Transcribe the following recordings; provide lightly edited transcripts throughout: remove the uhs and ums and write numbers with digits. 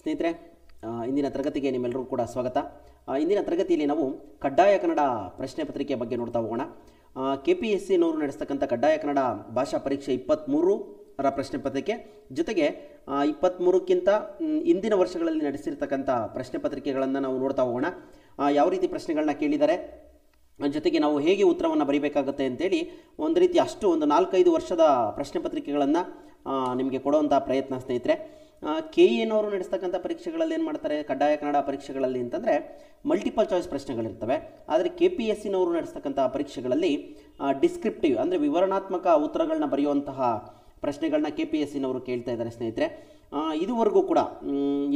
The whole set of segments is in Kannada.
ಸ್ನೇಹಿತರೆ, ಇಂದಿನ ತರಗತಿಗೆ ನಿಮ್ಮೆಲ್ಲರಿಗೂ ಕೂಡ ಸ್ವಾಗತ. ಇಂದಿನ ತರಗತಿಯಲ್ಲಿ ನಾವು ಕಡ್ಡಾಯ ಕನ್ನಡ ಪ್ರಶ್ನೆ ಪತ್ರಿಕೆ ಬಗ್ಗೆ ನೋಡ್ತಾ ಹೋಗೋಣ. KPSCನವರು ನಡೆಸ್ತಕ್ಕಂಥ ಕಡ್ಡಾಯ ಕನ್ನಡ ಭಾಷಾ ಪರೀಕ್ಷೆ 23ರ ಪ್ರಶ್ನೆ ಪತ್ರಿಕೆ ಜೊತೆಗೆ 23ಕ್ಕಿಂತ ಇಂದಿನ ವರ್ಷಗಳಲ್ಲಿ ನಡೆಸಿರ್ತಕ್ಕಂಥ ಪ್ರಶ್ನೆ ಪತ್ರಿಕೆಗಳನ್ನು ನಾವು ನೋಡ್ತಾ ಹೋಗೋಣ. ಯಾವ ರೀತಿ ಪ್ರಶ್ನೆಗಳನ್ನ ಕೇಳಿದ್ದಾರೆ, ಜೊತೆಗೆ ನಾವು ಹೇಗೆ ಉತ್ತರವನ್ನು ಬರೀಬೇಕಾಗುತ್ತೆ ಅಂತೇಳಿ ಒಂದು ರೀತಿ ಒಂದು 4-5 ವರ್ಷದ ಪ್ರಶ್ನೆ ಪತ್ರಿಕೆಗಳನ್ನು ನಿಮಗೆ ಕೊಡುವಂಥ ಪ್ರಯತ್ನ. ಸ್ನೇಹಿತರೆ, KEನವರು ನಡೆಸ್ತಕ್ಕಂಥ ಪರೀಕ್ಷೆಗಳಲ್ಲಿ ಏನು ಮಾಡ್ತಾರೆ, ಕಡ್ಡಾಯ ಕನ್ನಡ ಪರೀಕ್ಷೆಗಳಲ್ಲಿ ಅಂತಂದರೆ ಮಲ್ಟಿಪಲ್ ಚಾಯ್ಸ್ ಪ್ರಶ್ನೆಗಳಿರ್ತವೆ. ಆದರೆ KPSCನವರು ನಡೆಸ್ತಕ್ಕಂಥ ಪರೀಕ್ಷೆಗಳಲ್ಲಿ ಡಿಸ್ಕ್ರಿಪ್ಟಿವ್ ಅಂದರೆ ವಿವರಣಾತ್ಮಕ ಉತ್ತರಗಳನ್ನ ಬರೆಯುವಂತಹ ಪ್ರಶ್ನೆಗಳನ್ನ KPSCನವರು ಕೇಳ್ತಾ ಇದ್ದಾರೆ. ಸ್ನೇಹಿತರೆ, ಇದುವರೆಗೂ ಕೂಡ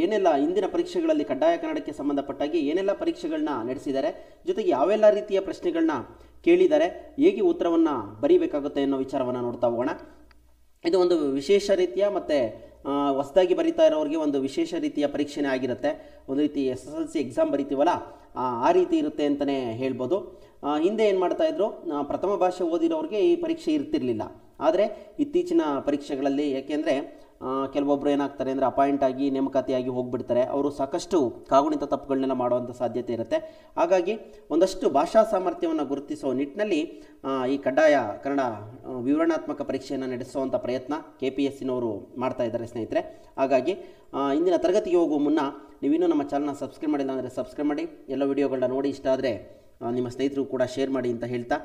ಏನೆಲ್ಲ ಇಂದಿನ ಪರೀಕ್ಷೆಗಳಲ್ಲಿ ಕಡ್ಡಾಯ ಕನ್ನಡಕ್ಕೆ ಸಂಬಂಧಪಟ್ಟಾಗಿ ಏನೆಲ್ಲ ಪರೀಕ್ಷೆಗಳನ್ನ ನಡೆಸಿದ್ದಾರೆ, ಜೊತೆಗೆ ಯಾವೆಲ್ಲ ರೀತಿಯ ಪ್ರಶ್ನೆಗಳನ್ನ ಕೇಳಿದ್ದಾರೆ, ಹೇಗೆ ಉತ್ತರವನ್ನು ಬರೀಬೇಕಾಗುತ್ತೆ ಅನ್ನೋ ವಿಚಾರವನ್ನು ನೋಡ್ತಾ ಹೋಗೋಣ. ಇದು ಒಂದು ವಿಶೇಷ ರೀತಿಯ ಮತ್ತು ಹೊಸದಾಗಿ ಬರೀತಾ ಇರೋರಿಗೆ ಒಂದು ವಿಶೇಷ ರೀತಿಯ ಪರೀಕ್ಷೆನೇ ಆಗಿರುತ್ತೆ. ಒಂದು ರೀತಿ SSLC ಎಕ್ಸಾಮ್ ಬರಿತೀವಲ್ಲ, ಆ ರೀತಿ ಇರುತ್ತೆ ಅಂತಲೇ ಹೇಳ್ಬೋದು. ಹಿಂದೆ ಏನು ಮಾಡ್ತಾಯಿದ್ರು, ಪ್ರಥಮ ಭಾಷೆ ಓದಿರೋರಿಗೆ ಈ ಪರೀಕ್ಷೆ ಇರ್ತಿರಲಿಲ್ಲ. ಆದರೆ ಇತ್ತೀಚಿನ ಪರೀಕ್ಷೆಗಳಲ್ಲಿ ಯಾಕೆಂದರೆ ಕೆಲವೊಬ್ಬರು ಏನಾಗ್ತಾರೆ ಅಂದರೆ ಅಪಾಯಿಂಟ್ ಆಗಿ ನೇಮಕಾತಿಯಾಗಿ ಹೋಗಿಬಿಡ್ತಾರೆ. ಅವರು ಸಾಕಷ್ಟು ಕಾಗುಣಿತ ತಪ್ಪುಗಳನ್ನೆಲ್ಲ ಮಾಡುವಂಥ ಸಾಧ್ಯತೆ ಇರುತ್ತೆ. ಹಾಗಾಗಿ ಒಂದಷ್ಟು ಭಾಷಾ ಸಾಮರ್ಥ್ಯವನ್ನು ಗುರುತಿಸುವ ನಿಟ್ಟಿನಲ್ಲಿ ಈ ಕಡ್ಡಾಯ ಕನ್ನಡ ವಿವರಣಾತ್ಮಕ ಪರೀಕ್ಷೆಯನ್ನು ನಡೆಸುವಂಥ ಪ್ರಯತ್ನ KPSCನವರು ಮಾಡ್ತಾ ಇದ್ದಾರೆ. ಸ್ನೇಹಿತರೆ, ಹಾಗಾಗಿ ಇಂದಿನ ತರಗತಿಗೆ ಹೋಗುವ ಮುನ್ನ ನೀವಿನ್ನೂ ನಮ್ಮ ಚಾನಲ್ನ ಸಬ್ಸ್ಕ್ರೈಬ್ ಮಾಡಿಲ್ಲ ಅಂದರೆ ಸಬ್ಸ್ಕ್ರೈಬ್ ಮಾಡಿ, ಎಲ್ಲ ವಿಡಿಯೋಗಳನ್ನ ನೋಡಿ ಇಷ್ಟ ಆದರೆ ನಿಮ್ಮ ಸ್ನೇಹಿತರು ಕೂಡ ಶೇರ್ ಮಾಡಿ ಅಂತ ಹೇಳ್ತಾ,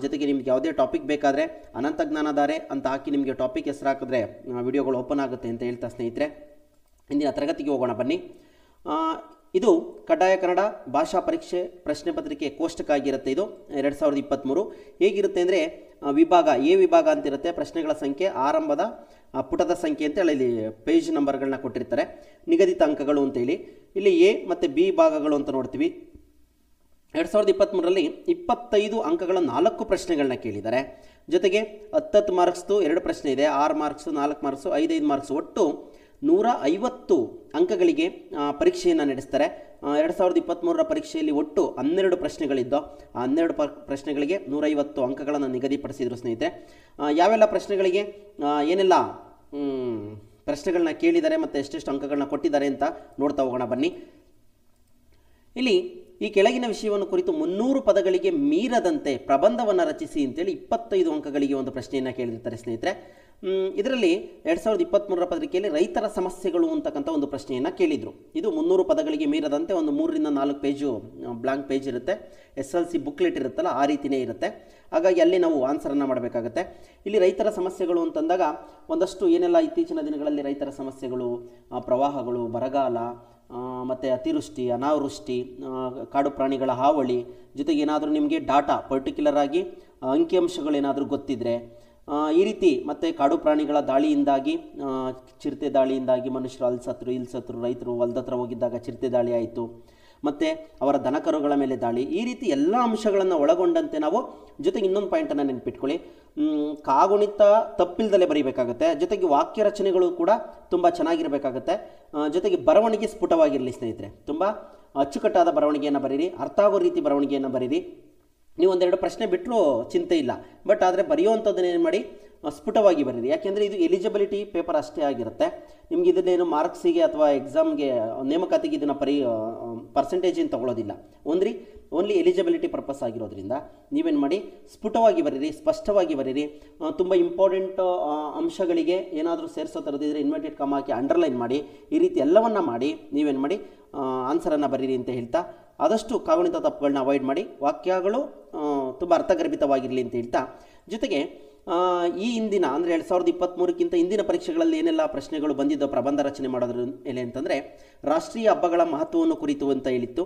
ಜೊತೆಗೆ ನಿಮ್ಗೆ ಯಾವುದೇ ಟಾಪಿಕ್ ಬೇಕಾದರೆ ಅನಂತ ಜ್ಞಾನಧಾರೆ ಅಂತ ಹಾಕಿ ನಿಮಗೆ ಟಾಪಿಕ್ ಹೆಸರು ಹಾಕಿದ್ರೆ ವಿಡಿಯೋಗಳು ಓಪನ್ ಆಗುತ್ತೆ ಅಂತ ಹೇಳ್ತಾ, ಸ್ನೇಹಿತರೆ ಇಂದಿನ ತರಗತಿಗೆ ಹೋಗೋಣ ಬನ್ನಿ. ಇದು ಕಡ್ಡಾಯ ಕನ್ನಡ ಭಾಷಾ ಪರೀಕ್ಷೆ ಪ್ರಶ್ನೆ ಪತ್ರಿಕೆ ಕೋಷ್ಟಕ ಆಗಿರುತ್ತೆ. ಇದು 2023 ಹೇಗಿರುತ್ತೆ ಅಂದರೆ ವಿಭಾಗ ಎ ವಿಭಾಗ ಅಂತಿರುತ್ತೆ. ಪ್ರಶ್ನೆಗಳ ಸಂಖ್ಯೆ, ಆರಂಭದ ಪುಟದ ಸಂಖ್ಯೆ ಅಂತ ಹೇಳಿ ಪೇಜ್ ನಂಬರ್ಗಳನ್ನ ಕೊಟ್ಟಿರ್ತಾರೆ. ನಿಗದಿತ ಅಂಕಗಳು ಅಂತೇಳಿ ಇಲ್ಲಿ ಎ ಮತ್ತು ಬಿ ಭಾಗಗಳು ಅಂತ ನೋಡ್ತೀವಿ. 2023ರಲ್ಲಿ 25 ಅಂಕಗಳ 4 ಪ್ರಶ್ನೆಗಳನ್ನ ಕೇಳಿದ್ದಾರೆ. ಜೊತೆಗೆ 10 ಮಾರ್ಕ್ಸ್ದು 2 ಪ್ರಶ್ನೆ ಇದೆ, 6 ಮಾರ್ಕ್ಸು 4 ಮಾರ್ಕ್ಸು 5 ಮಾರ್ಕ್ಸ್, ಒಟ್ಟು 150 ಅಂಕಗಳಿಗೆ ಪರೀಕ್ಷೆಯನ್ನು ನಡೆಸ್ತಾರೆ. 2023ರ ಪರೀಕ್ಷೆಯಲ್ಲಿ ಒಟ್ಟು 12 ಪ್ರಶ್ನೆಗಳಿದ್ದು ಆ 12 ಪ್ರಶ್ನೆಗಳಿಗೆ 150 ಅಂಕಗಳನ್ನು ನಿಗದಿಪಡಿಸಿದರು. ಸ್ನೇಹಿತರೆ, ಯಾವೆಲ್ಲ ಪ್ರಶ್ನೆಗಳಿಗೆ ಏನೆಲ್ಲ ಪ್ರಶ್ನೆಗಳನ್ನ ಕೇಳಿದ್ದಾರೆ ಮತ್ತು ಎಷ್ಟೆಷ್ಟು ಅಂಕಗಳನ್ನ ಕೊಟ್ಟಿದ್ದಾರೆ ಅಂತ ನೋಡ್ತಾ ಹೋಗೋಣ ಬನ್ನಿ. ಇಲ್ಲಿ ಈ ಕೆಳಗಿನ ವಿಷಯವನ್ನು ಕುರಿತು 300 ಪದಗಳಿಗೆ ಮೀರದಂತೆ ಪ್ರಬಂಧವನ್ನು ರಚಿಸಿ ಅಂತೇಳಿ 25 ಅಂಕಗಳಿಗೆ ಒಂದು ಪ್ರಶ್ನೆಯನ್ನು ಕೇಳಿರ್ತಾರೆ. ಸ್ನೇಹಿತರೆ, ಇದರಲ್ಲಿ 2023ರ ಪತ್ರಿಕೆಯಲ್ಲಿ ರೈತರ ಸಮಸ್ಯೆಗಳು ಅಂತಕ್ಕಂಥ ಒಂದು ಪ್ರಶ್ನೆಯನ್ನು ಕೇಳಿದರು. ಇದು 300 ಪದಗಳಿಗೆ ಮೀರದಂತೆ ಒಂದು 3-4 ಪೇಜು ಬ್ಲಾಂಕ್ ಪೇಜ್ ಇರುತ್ತೆ. SSLC ಬುಕ್ಲೆಟ್ ಇರುತ್ತಲ್ಲ, ಆ ರೀತಿಯೇ ಇರುತ್ತೆ. ಹಾಗಾಗಿ ಅಲ್ಲಿ ನಾವು ಆನ್ಸರನ್ನು ಮಾಡಬೇಕಾಗತ್ತೆ. ಇಲ್ಲಿ ರೈತರ ಸಮಸ್ಯೆಗಳು ಅಂತಂದಾಗ ಒಂದಷ್ಟು ಏನೆಲ್ಲ ಇತ್ತೀಚಿನ ದಿನಗಳಲ್ಲಿ ರೈತರ ಸಮಸ್ಯೆಗಳು, ಪ್ರವಾಹಗಳು, ಬರಗಾಲ ಮತ್ತು ಅತಿವೃಷ್ಟಿ, ಅನಾವೃಷ್ಟಿ, ಕಾಡು ಪ್ರಾಣಿಗಳ ಹಾವಳಿ, ಜೊತೆಗೆ ಏನಾದರೂ ನಿಮಗೆ ಡಾಟಾ ಪರ್ಟಿಕ್ಯುಲರ್ ಆಗಿ ಅಂಕಿಅಂಶಗಳೇನಾದರೂ ಗೊತ್ತಿದ್ದರೆ ಈ ರೀತಿ, ಮತ್ತು ಕಾಡು ಪ್ರಾಣಿಗಳ ದಾಳಿಯಿಂದಾಗಿ, ಚಿರತೆ ದಾಳಿಯಿಂದಾಗಿ ಮನುಷ್ಯರು ಇಲ್ಲಿ ಸತ್ರು, ರೈತರು ಹೊಲದತ್ರ ಹೋಗಿದ್ದಾಗ ಚಿರತೆ ದಾಳಿ ಆಯಿತು, ಮತ್ತು ಅವರ ದನಕರುಗಳ ಮೇಲೆ ದಾಳಿ, ಈ ರೀತಿ ಎಲ್ಲ ಅಂಶಗಳನ್ನು ಒಳಗೊಂಡಂತೆ ನಾವು, ಜೊತೆಗೆ ಇನ್ನೊಂದು ಪಾಯಿಂಟನ್ನು ನೆನಪಿಟ್ಕೊಳ್ಳಿ, ಕಾಗುಣಿತ ತಪ್ಪಿಲ್ದಲೇ ಬರೀಬೇಕಾಗುತ್ತೆ. ಜೊತೆಗೆ ವಾಕ್ಯ ರಚನೆಗಳು ಕೂಡ ತುಂಬ ಚೆನ್ನಾಗಿರಬೇಕಾಗುತ್ತೆ. ಜೊತೆಗೆ ಬರವಣಿಗೆ ಸ್ಫುಟವಾಗಿರಲಿ. ಸ್ನೇಹಿತರೆ, ತುಂಬ ಅಚ್ಚುಕಟ್ಟಾದ ಬರವಣಿಗೆಯನ್ನು ಬರೀರಿ, ಅರ್ಥ ಆಗೋ ರೀತಿ ಬರವಣಿಗೆಯನ್ನು ಬರೀರಿ. ನೀವು 1-2 ಪ್ರಶ್ನೆ ಬಿಟ್ಟರೂ ಚಿಂತೆ ಇಲ್ಲ, ಬಟ್ ಆದರೆ ಬರೆಯುವಂಥದ್ದನ್ನು ಏನು ಮಾಡಿ, ಸ್ಫುಟವಾಗಿ ಬರೀರಿ. ಯಾಕೆಂದರೆ ಇದು ಎಲಿಜಿಬಿಲಿಟಿ ಪೇಪರ್ ಅಷ್ಟೇ ಆಗಿರುತ್ತೆ. ನಿಮ್ಗೆ ಇದನ್ನೇನು ಮಾರ್ಕ್ಸಿಗೆ ಅಥವಾ ಎಕ್ಸಾಮ್ಗೆ ನೇಮಕಾತಿಗೆ ಇದನ್ನು ಪರ್ಸೆಂಟೇಜ್ ಏನು ತೊಗೊಳ್ಳೋದಿಲ್ಲ. ಓನ್ಲಿ ಎಲಿಜಿಬಿಲಿಟಿ ಪರ್ಪಸ್ ಆಗಿರೋದ್ರಿಂದ ನೀವೇನು ಮಾಡಿ, ಸ್ಫುಟವಾಗಿ ಬರೀರಿ, ಸ್ಪಷ್ಟವಾಗಿ ಬರೀರಿ. ತುಂಬ ಇಂಪಾರ್ಟೆಂಟ್ ಅಂಶಗಳಿಗೆ ಏನಾದರೂ ಸೇರಿಸೋ ಥರದಿದ್ರೆ ಇನ್ವರ್ಟೆಡ್ ಕಾಮ ಹಾಕಿ ಅಂಡರ್ಲೈನ್ ಮಾಡಿ. ಈ ರೀತಿ ಎಲ್ಲವನ್ನ ಮಾಡಿ ನೀವೇನು ಮಾಡಿ ಆನ್ಸರನ್ನು ಬರೀರಿ ಅಂತ ಹೇಳ್ತಾ, ಆದಷ್ಟು ಕಾಗುಣಿತ ತಪ್ಪುಗಳನ್ನ ಅವಾಯ್ಡ್ ಮಾಡಿ, ವಾಕ್ಯಗಳು ತುಂಬ ಅರ್ಥಗರ್ಭಿತವಾಗಿರಲಿ ಅಂತ ಹೇಳ್ತಾ, ಜೊತೆಗೆ ಈ ಇಂದಿನ ಅಂದರೆ 2023ಕ್ಕಿಂತ ಇಂದಿನ ಪರೀಕ್ಷೆಗಳಲ್ಲಿ ಏನೆಲ್ಲ ಪ್ರಶ್ನೆಗಳು ಬಂದಿದ್ದೋ ಪ್ರಬಂಧ ರಚನೆ ಮಾಡೋದ್ರ ಮೇಲೆ ಅಂತಂದರೆ, ರಾಷ್ಟ್ರೀಯ ಹಬ್ಬಗಳ ಮಹತ್ವವನ್ನು ಕುರಿತು ಅಂತ ಹೇಳಿತ್ತು.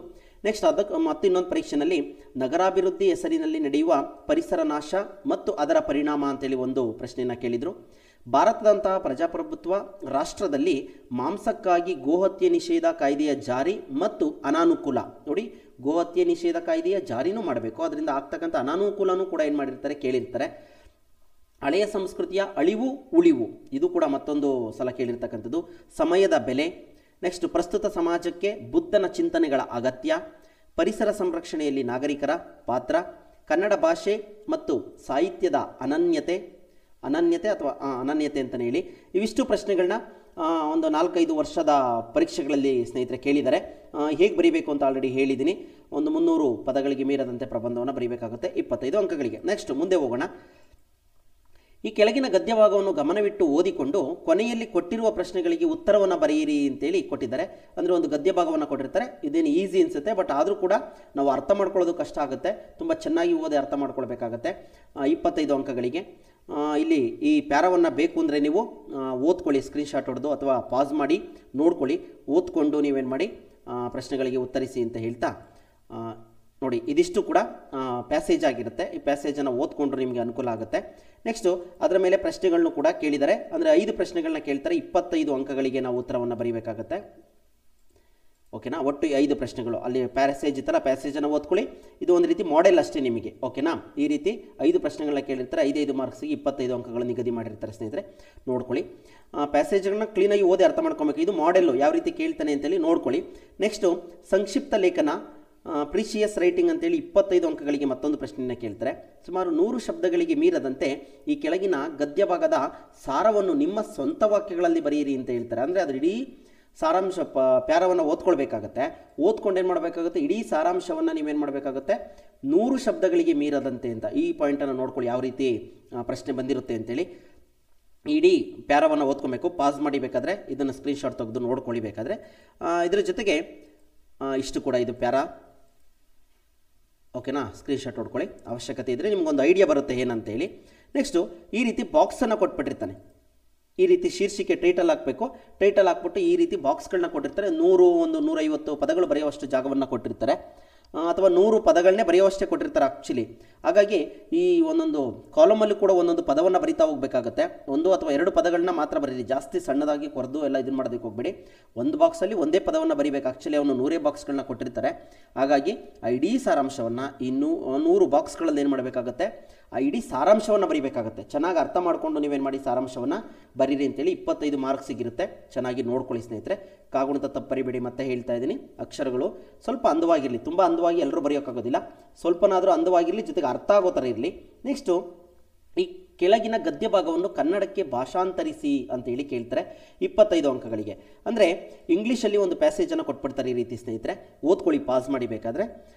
ನೆಕ್ಸ್ಟ್ ಅದಕ್ಕೆ ಮತ್ತು ಇನ್ನೊಂದು ಪರೀಕ್ಷೆಯಲ್ಲಿ ನಗರಾಭಿವೃದ್ಧಿ ಹೆಸರಿನಲ್ಲಿ ನಡೆಯುವ ಪರಿಸರ ನಾಶ ಮತ್ತು ಅದರ ಪರಿಣಾಮ ಅಂತೇಳಿ ಒಂದು ಪ್ರಶ್ನೆಯನ್ನು ಕೇಳಿದರು. ಭಾರತದಂತಹ ಪ್ರಜಾಪ್ರಭುತ್ವ ರಾಷ್ಟ್ರದಲ್ಲಿ ಮಾಂಸಕ್ಕಾಗಿ ಗೋಹತ್ಯೆ ನಿಷೇಧ ಕಾಯ್ದೆಯ ಜಾರಿ ಮತ್ತು ಅನಾನುಕೂಲ, ನೋಡಿ, ಗೋಹತ್ಯೆ ನಿಷೇಧ ಕಾಯ್ದೆಯ ಜಾರಿನೂ ಮಾಡಬೇಕು, ಅದರಿಂದ ಆಗ್ತಕ್ಕಂಥ ಅನಾನುಕೂಲನೂ ಕೂಡ ಏನು ಮಾಡಿರ್ತಾರೆ, ಕೇಳಿರ್ತಾರೆ. ಹಳೆಯ ಸಂಸ್ಕೃತಿಯ ಅಳಿವು ಉಳಿವು, ಇದು ಕೂಡ ಮತ್ತೊಂದು ಸಲ ಕೇಳಿರ್ತಕ್ಕಂಥದ್ದು. ಸಮಯದ ಬೆಲೆ, ನೆಕ್ಸ್ಟ್ ಪ್ರಸ್ತುತ ಸಮಾಜಕ್ಕೆ ಬುದ್ಧನ ಚಿಂತನೆಗಳ ಅಗತ್ಯ, ಪರಿಸರ ಸಂರಕ್ಷಣೆಯಲ್ಲಿ ನಾಗರಿಕರ ಪಾತ್ರ, ಕನ್ನಡ ಭಾಷೆ ಮತ್ತು ಸಾಹಿತ್ಯದ ಅನನ್ಯತೆ ಅಥವಾ ಅನನ್ಯತೆ ಅಂತಲೇ ಹೇಳಿ, ಇವಿಷ್ಟು ಪ್ರಶ್ನೆಗಳನ್ನ ಒಂದು 4-5 ವರ್ಷದ ಪರೀಕ್ಷೆಗಳಲ್ಲಿ ಸ್ನೇಹಿತರೆ ಕೇಳಿದ್ದಾರೆ. ಹೇಗೆ ಬರೀಬೇಕು ಅಂತ ಆಲ್ರೆಡಿ ಹೇಳಿದ್ದೀನಿ. ಒಂದು 300 ಪದಗಳಿಗೆ ಮೀರದಂತೆ ಪ್ರಬಂಧವನ್ನು ಬರೀಬೇಕಾಗುತ್ತೆ 25 ಅಂಕಗಳಿಗೆ. ನೆಕ್ಸ್ಟ್ ಮುಂದೆ ಹೋಗೋಣ. ಈ ಕೆಳಗಿನ ಗದ್ಯಭಾಗವನ್ನು ಗಮನವಿಟ್ಟು ಓದಿಕೊಂಡು ಕೊನೆಯಲ್ಲಿ ಕೊಟ್ಟಿರುವ ಪ್ರಶ್ನೆಗಳಿಗೆ ಉತ್ತರವನ್ನು ಬರೆಯಿರಿ ಅಂತೇಳಿ ಕೊಟ್ಟಿದ್ದಾರೆ. ಅಂದರೆ ಒಂದು ಗದ್ಯಭಾಗವನ್ನು ಕೊಟ್ಟಿರ್ತಾರೆ. ಇದೇನು ಈಸಿ ಅನಿಸುತ್ತೆ, ಬಟ್ ಆದರೂ ಕೂಡ ನಾವು ಅರ್ಥ ಮಾಡ್ಕೊಳ್ಳೋದು ಕಷ್ಟ ಆಗುತ್ತೆ. ತುಂಬ ಚೆನ್ನಾಗಿ ಓದಿ ಅರ್ಥ ಮಾಡ್ಕೊಳ್ಬೇಕಾಗತ್ತೆ. 25 ಅಂಕಗಳಿಗೆ ಇಲ್ಲಿ ಈ ಪ್ಯಾರಾವನ್ನು ಬೇಕು ಅಂದರೆ ನೀವು ಓದ್ಕೊಳ್ಳಿ, ಸ್ಕ್ರೀನ್ಶಾಟ್ ಹೊಡೆದು ಅಥವಾ ಪಾಸ್ ಮಾಡಿ ನೋಡ್ಕೊಳ್ಳಿ. ಓದ್ಕೊಂಡು ನೀವೇನು ಮಾಡಿ ಪ್ರಶ್ನೆಗಳಿಗೆ ಉತ್ತರಿಸಿ ಅಂತ ಹೇಳ್ತಾ ನೋಡಿ, ಇದಿಷ್ಟು ಕೂಡ ಪ್ಯಾಸೇಜ್ ಆಗಿರುತ್ತೆ. ಈ ಪ್ಯಾಸೇಜನ್ನು ಓದ್ಕೊಂಡ್ರೆ ನಿಮಗೆ ಅನುಕೂಲ ಆಗುತ್ತೆ. ನೆಕ್ಸ್ಟು ಅದರ ಮೇಲೆ ಪ್ರಶ್ನೆಗಳನ್ನು ಕೂಡ ಕೇಳಿದ್ದಾರೆ. ಅಂದರೆ 5 ಪ್ರಶ್ನೆಗಳನ್ನ ಕೇಳ್ತಾರೆ. 25 ಅಂಕಗಳಿಗೆ ನಾವು ಉತ್ತರವನ್ನು ಬರೀಬೇಕಾಗತ್ತೆ. ಓಕೆನಾ? ಒಟ್ಟು 5 ಪ್ರಶ್ನೆಗಳು ಅಲ್ಲಿ ಪ್ಯಾಸೇಜ್ ಇತ್ತಲ್ಲ, ಪ್ಯಾಸೇಜನ್ನು ಓದ್ಕೊಳ್ಳಿ. ಇದು ಒಂದು ರೀತಿ ಮಾಡೆಲ್ ಅಷ್ಟೇ ನಿಮಗೆ. ಓಕೆನಾ? ಈ ರೀತಿ 5 ಪ್ರಶ್ನೆಗಳನ್ನ ಕೇಳಿರ್ತಾರೆ. 5 ಮಾರ್ಕ್ಸಿಗೆ 25 ಅಂಕಗಳು ನಿಗದಿ ಮಾಡಿರ್ತಾರೆ ಸ್ನೇಹಿತರೆ. ನೋಡ್ಕೊಳ್ಳಿ, ಪ್ಯಾಸೇಜ್ಗಳನ್ನ ಕ್ಲೀನಾಗಿ ಓದಿ ಅರ್ಥ ಮಾಡ್ಕೊಬೇಕು. ಇದು ಮಾಡೆಲ್ಲು ಯಾವ ರೀತಿ ಕೇಳ್ತಾನೆ ಅಂತೇಳಿ ನೋಡ್ಕೊಳ್ಳಿ. ನೆಕ್ಸ್ಟು ಸಂಕ್ಷಿಪ್ತ ಲೇಖನ, ಪ್ರೀಶಿಯಸ್ ರೈಟಿಂಗ್ ಅಂತೇಳಿ 25 ಅಂಕಗಳಿಗೆ ಮತ್ತೊಂದು ಪ್ರಶ್ನೆಯನ್ನು ಕೇಳ್ತಾರೆ. ಸುಮಾರು 100 ಶಬ್ದಗಳಿಗೆ ಮೀರದಂತೆ ಈ ಕೆಳಗಿನ ಗದ್ಯ ಭಾಗದ ಸಾರವನ್ನು ನಿಮ್ಮ ಸ್ವಂತ ವಾಕ್ಯಗಳಲ್ಲಿ ಬರೆಯಿರಿ ಅಂತ ಹೇಳ್ತಾರೆ. ಅಂದರೆ ಅದು ಇಡೀ ಸಾರಾಂಶ ಪ್ಯಾರವನ್ನು ಓದ್ಕೊಳ್ಬೇಕಾಗತ್ತೆ. ಓದ್ಕೊಂಡು ಏನು ಮಾಡಬೇಕಾಗುತ್ತೆ, ಇಡೀ ಸಾರಾಂಶವನ್ನು ನೀವೇನು ಮಾಡಬೇಕಾಗುತ್ತೆ, 100 ಶಬ್ದಗಳಿಗೆ ಮೀರದಂತೆ ಅಂತ. ಈ ಪಾಯಿಂಟನ್ನು ನೋಡ್ಕೊಳ್ಳಿ ಯಾವ ರೀತಿ ಪ್ರಶ್ನೆ ಬಂದಿರುತ್ತೆ ಅಂತೇಳಿ. ಇಡೀ ಪ್ಯಾರವನ್ನು ಓದ್ಕೊಬೇಕು. ಪಾಸ್ ಮಾಡಿಬೇಕಾದ್ರೆ ಇದನ್ನು ಸ್ಕ್ರೀನ್ಶಾಟ್ ತೆಗೆದು ನೋಡ್ಕೊಳ್ಳಿ ಬೇಕಾದರೆ. ಇದರ ಜೊತೆಗೆ ಇಷ್ಟು ಕೂಡ ಇದು ಪ್ಯಾರಾ. ಓಕೆನಾ? ಸ್ಕ್ರೀನ್ಶಾಟ್ ಹೊಡ್ಕೊಳ್ಳಿ, ಅವಶ್ಯಕತೆ ಇದ್ದರೆ ನಿಮಗೊಂದು ಐಡಿಯಾ ಬರುತ್ತೆ ಏನಂತೇಳಿ. ನೆಕ್ಸ್ಟು ಈ ರೀತಿ ಬಾಕ್ಸನ್ನು ಕೊಟ್ಬಿಟ್ಟಿರ್ತಾನೆ. ಈ ರೀತಿ ಶೀರ್ಷಿಕೆ ಟೈಟಲ್ ಹಾಕಬೇಕು. ಟೈಟಲ್ ಹಾಕ್ಬಿಟ್ಟು ಈ ರೀತಿ ಬಾಕ್ಸ್ಗಳನ್ನ ಕೊಟ್ಟಿರ್ತಾರೆ. 150 ಪದಗಳು ಬರೆಯುವಷ್ಟು ಜಾಗವನ್ನು ಕೊಟ್ಟಿರ್ತಾರೆ, ಅಥವಾ 100 ಪದಗಳನ್ನೇ ಬರೆಯುವಷ್ಟೇ ಕೊಟ್ಟಿರ್ತಾರೆ ಆ್ಯಕ್ಚುಲಿ. ಹಾಗಾಗಿ ಈ ಒಂದೊಂದು ಕಾಲಮಲ್ಲಿ ಕೂಡ ಒಂದೊಂದು ಪದವನ್ನು ಬರಿತಾ ಹೋಗಬೇಕಾಗುತ್ತೆ. 1 ಅಥವಾ 2 ಪದಗಳನ್ನ ಮಾತ್ರ ಬರೀರಿ. ಜಾಸ್ತಿ ಸಣ್ಣದಾಗಿ ಕೊರೆದು ಎಲ್ಲ ಇದನ್ನು ಮಾಡೋದಕ್ಕೆ ಹೋಗಬೇಡಿ. ಒಂದು ಬಾಕ್ಸಲ್ಲಿ ಒಂದೇ ಪದವನ್ನು ಬರೀಬೇಕು. ಆ್ಯಕ್ಚುಲಿ ಅವನು 100 ಬಾಕ್ಸ್ಗಳನ್ನ ಕೊಟ್ಟಿರ್ತಾರೆ. ಹಾಗಾಗಿ ಆ ಇಡೀ ಸಾರಾಂಶವನ್ನು 100 ಬಾಕ್ಸ್ಗಳಲ್ಲಿ ಏನು ಮಾಡಬೇಕಾಗುತ್ತೆ, ಆ ಇಡೀ ಸಾರಾಂಶವನ್ನು ಬರೀಬೇಕಾಗುತ್ತೆ. ಚೆನ್ನಾಗಿ ಅರ್ಥ ಮಾಡಿಕೊಂಡು ನೀವೇನು ಮಾಡಿ ಸಾರಾಂಶವನ್ನು ಬರೀರಿ ಅಂತೇಳಿ 25 ಮಾರ್ಕ್ಸ್ ಸಿಗಿರುತ್ತೆ. ಚೆನ್ನಾಗಿ ನೋಡ್ಕೊಳ್ಳಿ ಸ್ನೇಹಿತರೆ. ಕಾಗುಣಿತ ತಪ್ಪು ಬರಿಬೇಡಿ. ಮತ್ತೆ ಹೇಳ್ತಾ ಇದ್ದೀನಿ, ಅಕ್ಷರಗಳು ಸ್ವಲ್ಪ ಅಂದವಾಗಿರಲಿ. ತುಂಬ ಅಂದವಾಗಿ ಎಲ್ಲರೂ ಬರೆಯೋಕ್ಕಾಗೋದಿಲ್ಲ. ಸ್ವಲ್ಪನಾದರೂ ಅಂದವಾಗಿರಲಿ, ಜೊತೆಗೆ ಅರ್ಥ ಆಗೋ ಥರ ಇರಲಿ. ನೆಕ್ಸ್ಟು ಈ ಕೆಳಗಿನ ಗದ್ಯ ಭಾಗವನ್ನು ಕನ್ನಡಕ್ಕೆ ಭಾಷಾಂತರಿಸಿ ಅಂತೇಳಿ ಕೇಳ್ತಾರೆ 25 ಅಂಕಗಳಿಗೆ. ಅಂದರೆ ಇಂಗ್ಲೀಷಲ್ಲಿ ಒಂದು ಪ್ಯಾಸೇಜನ್ನು ಕೊಟ್ಬಿಡ್ತಾರೆ ಈ ರೀತಿ ಸ್ನೇಹಿತರೆ. ಓದ್ಕೊಳ್ಳಿ, ಪಾಸ್ ಮಾಡಿ ಬೇಕಾದರೆ.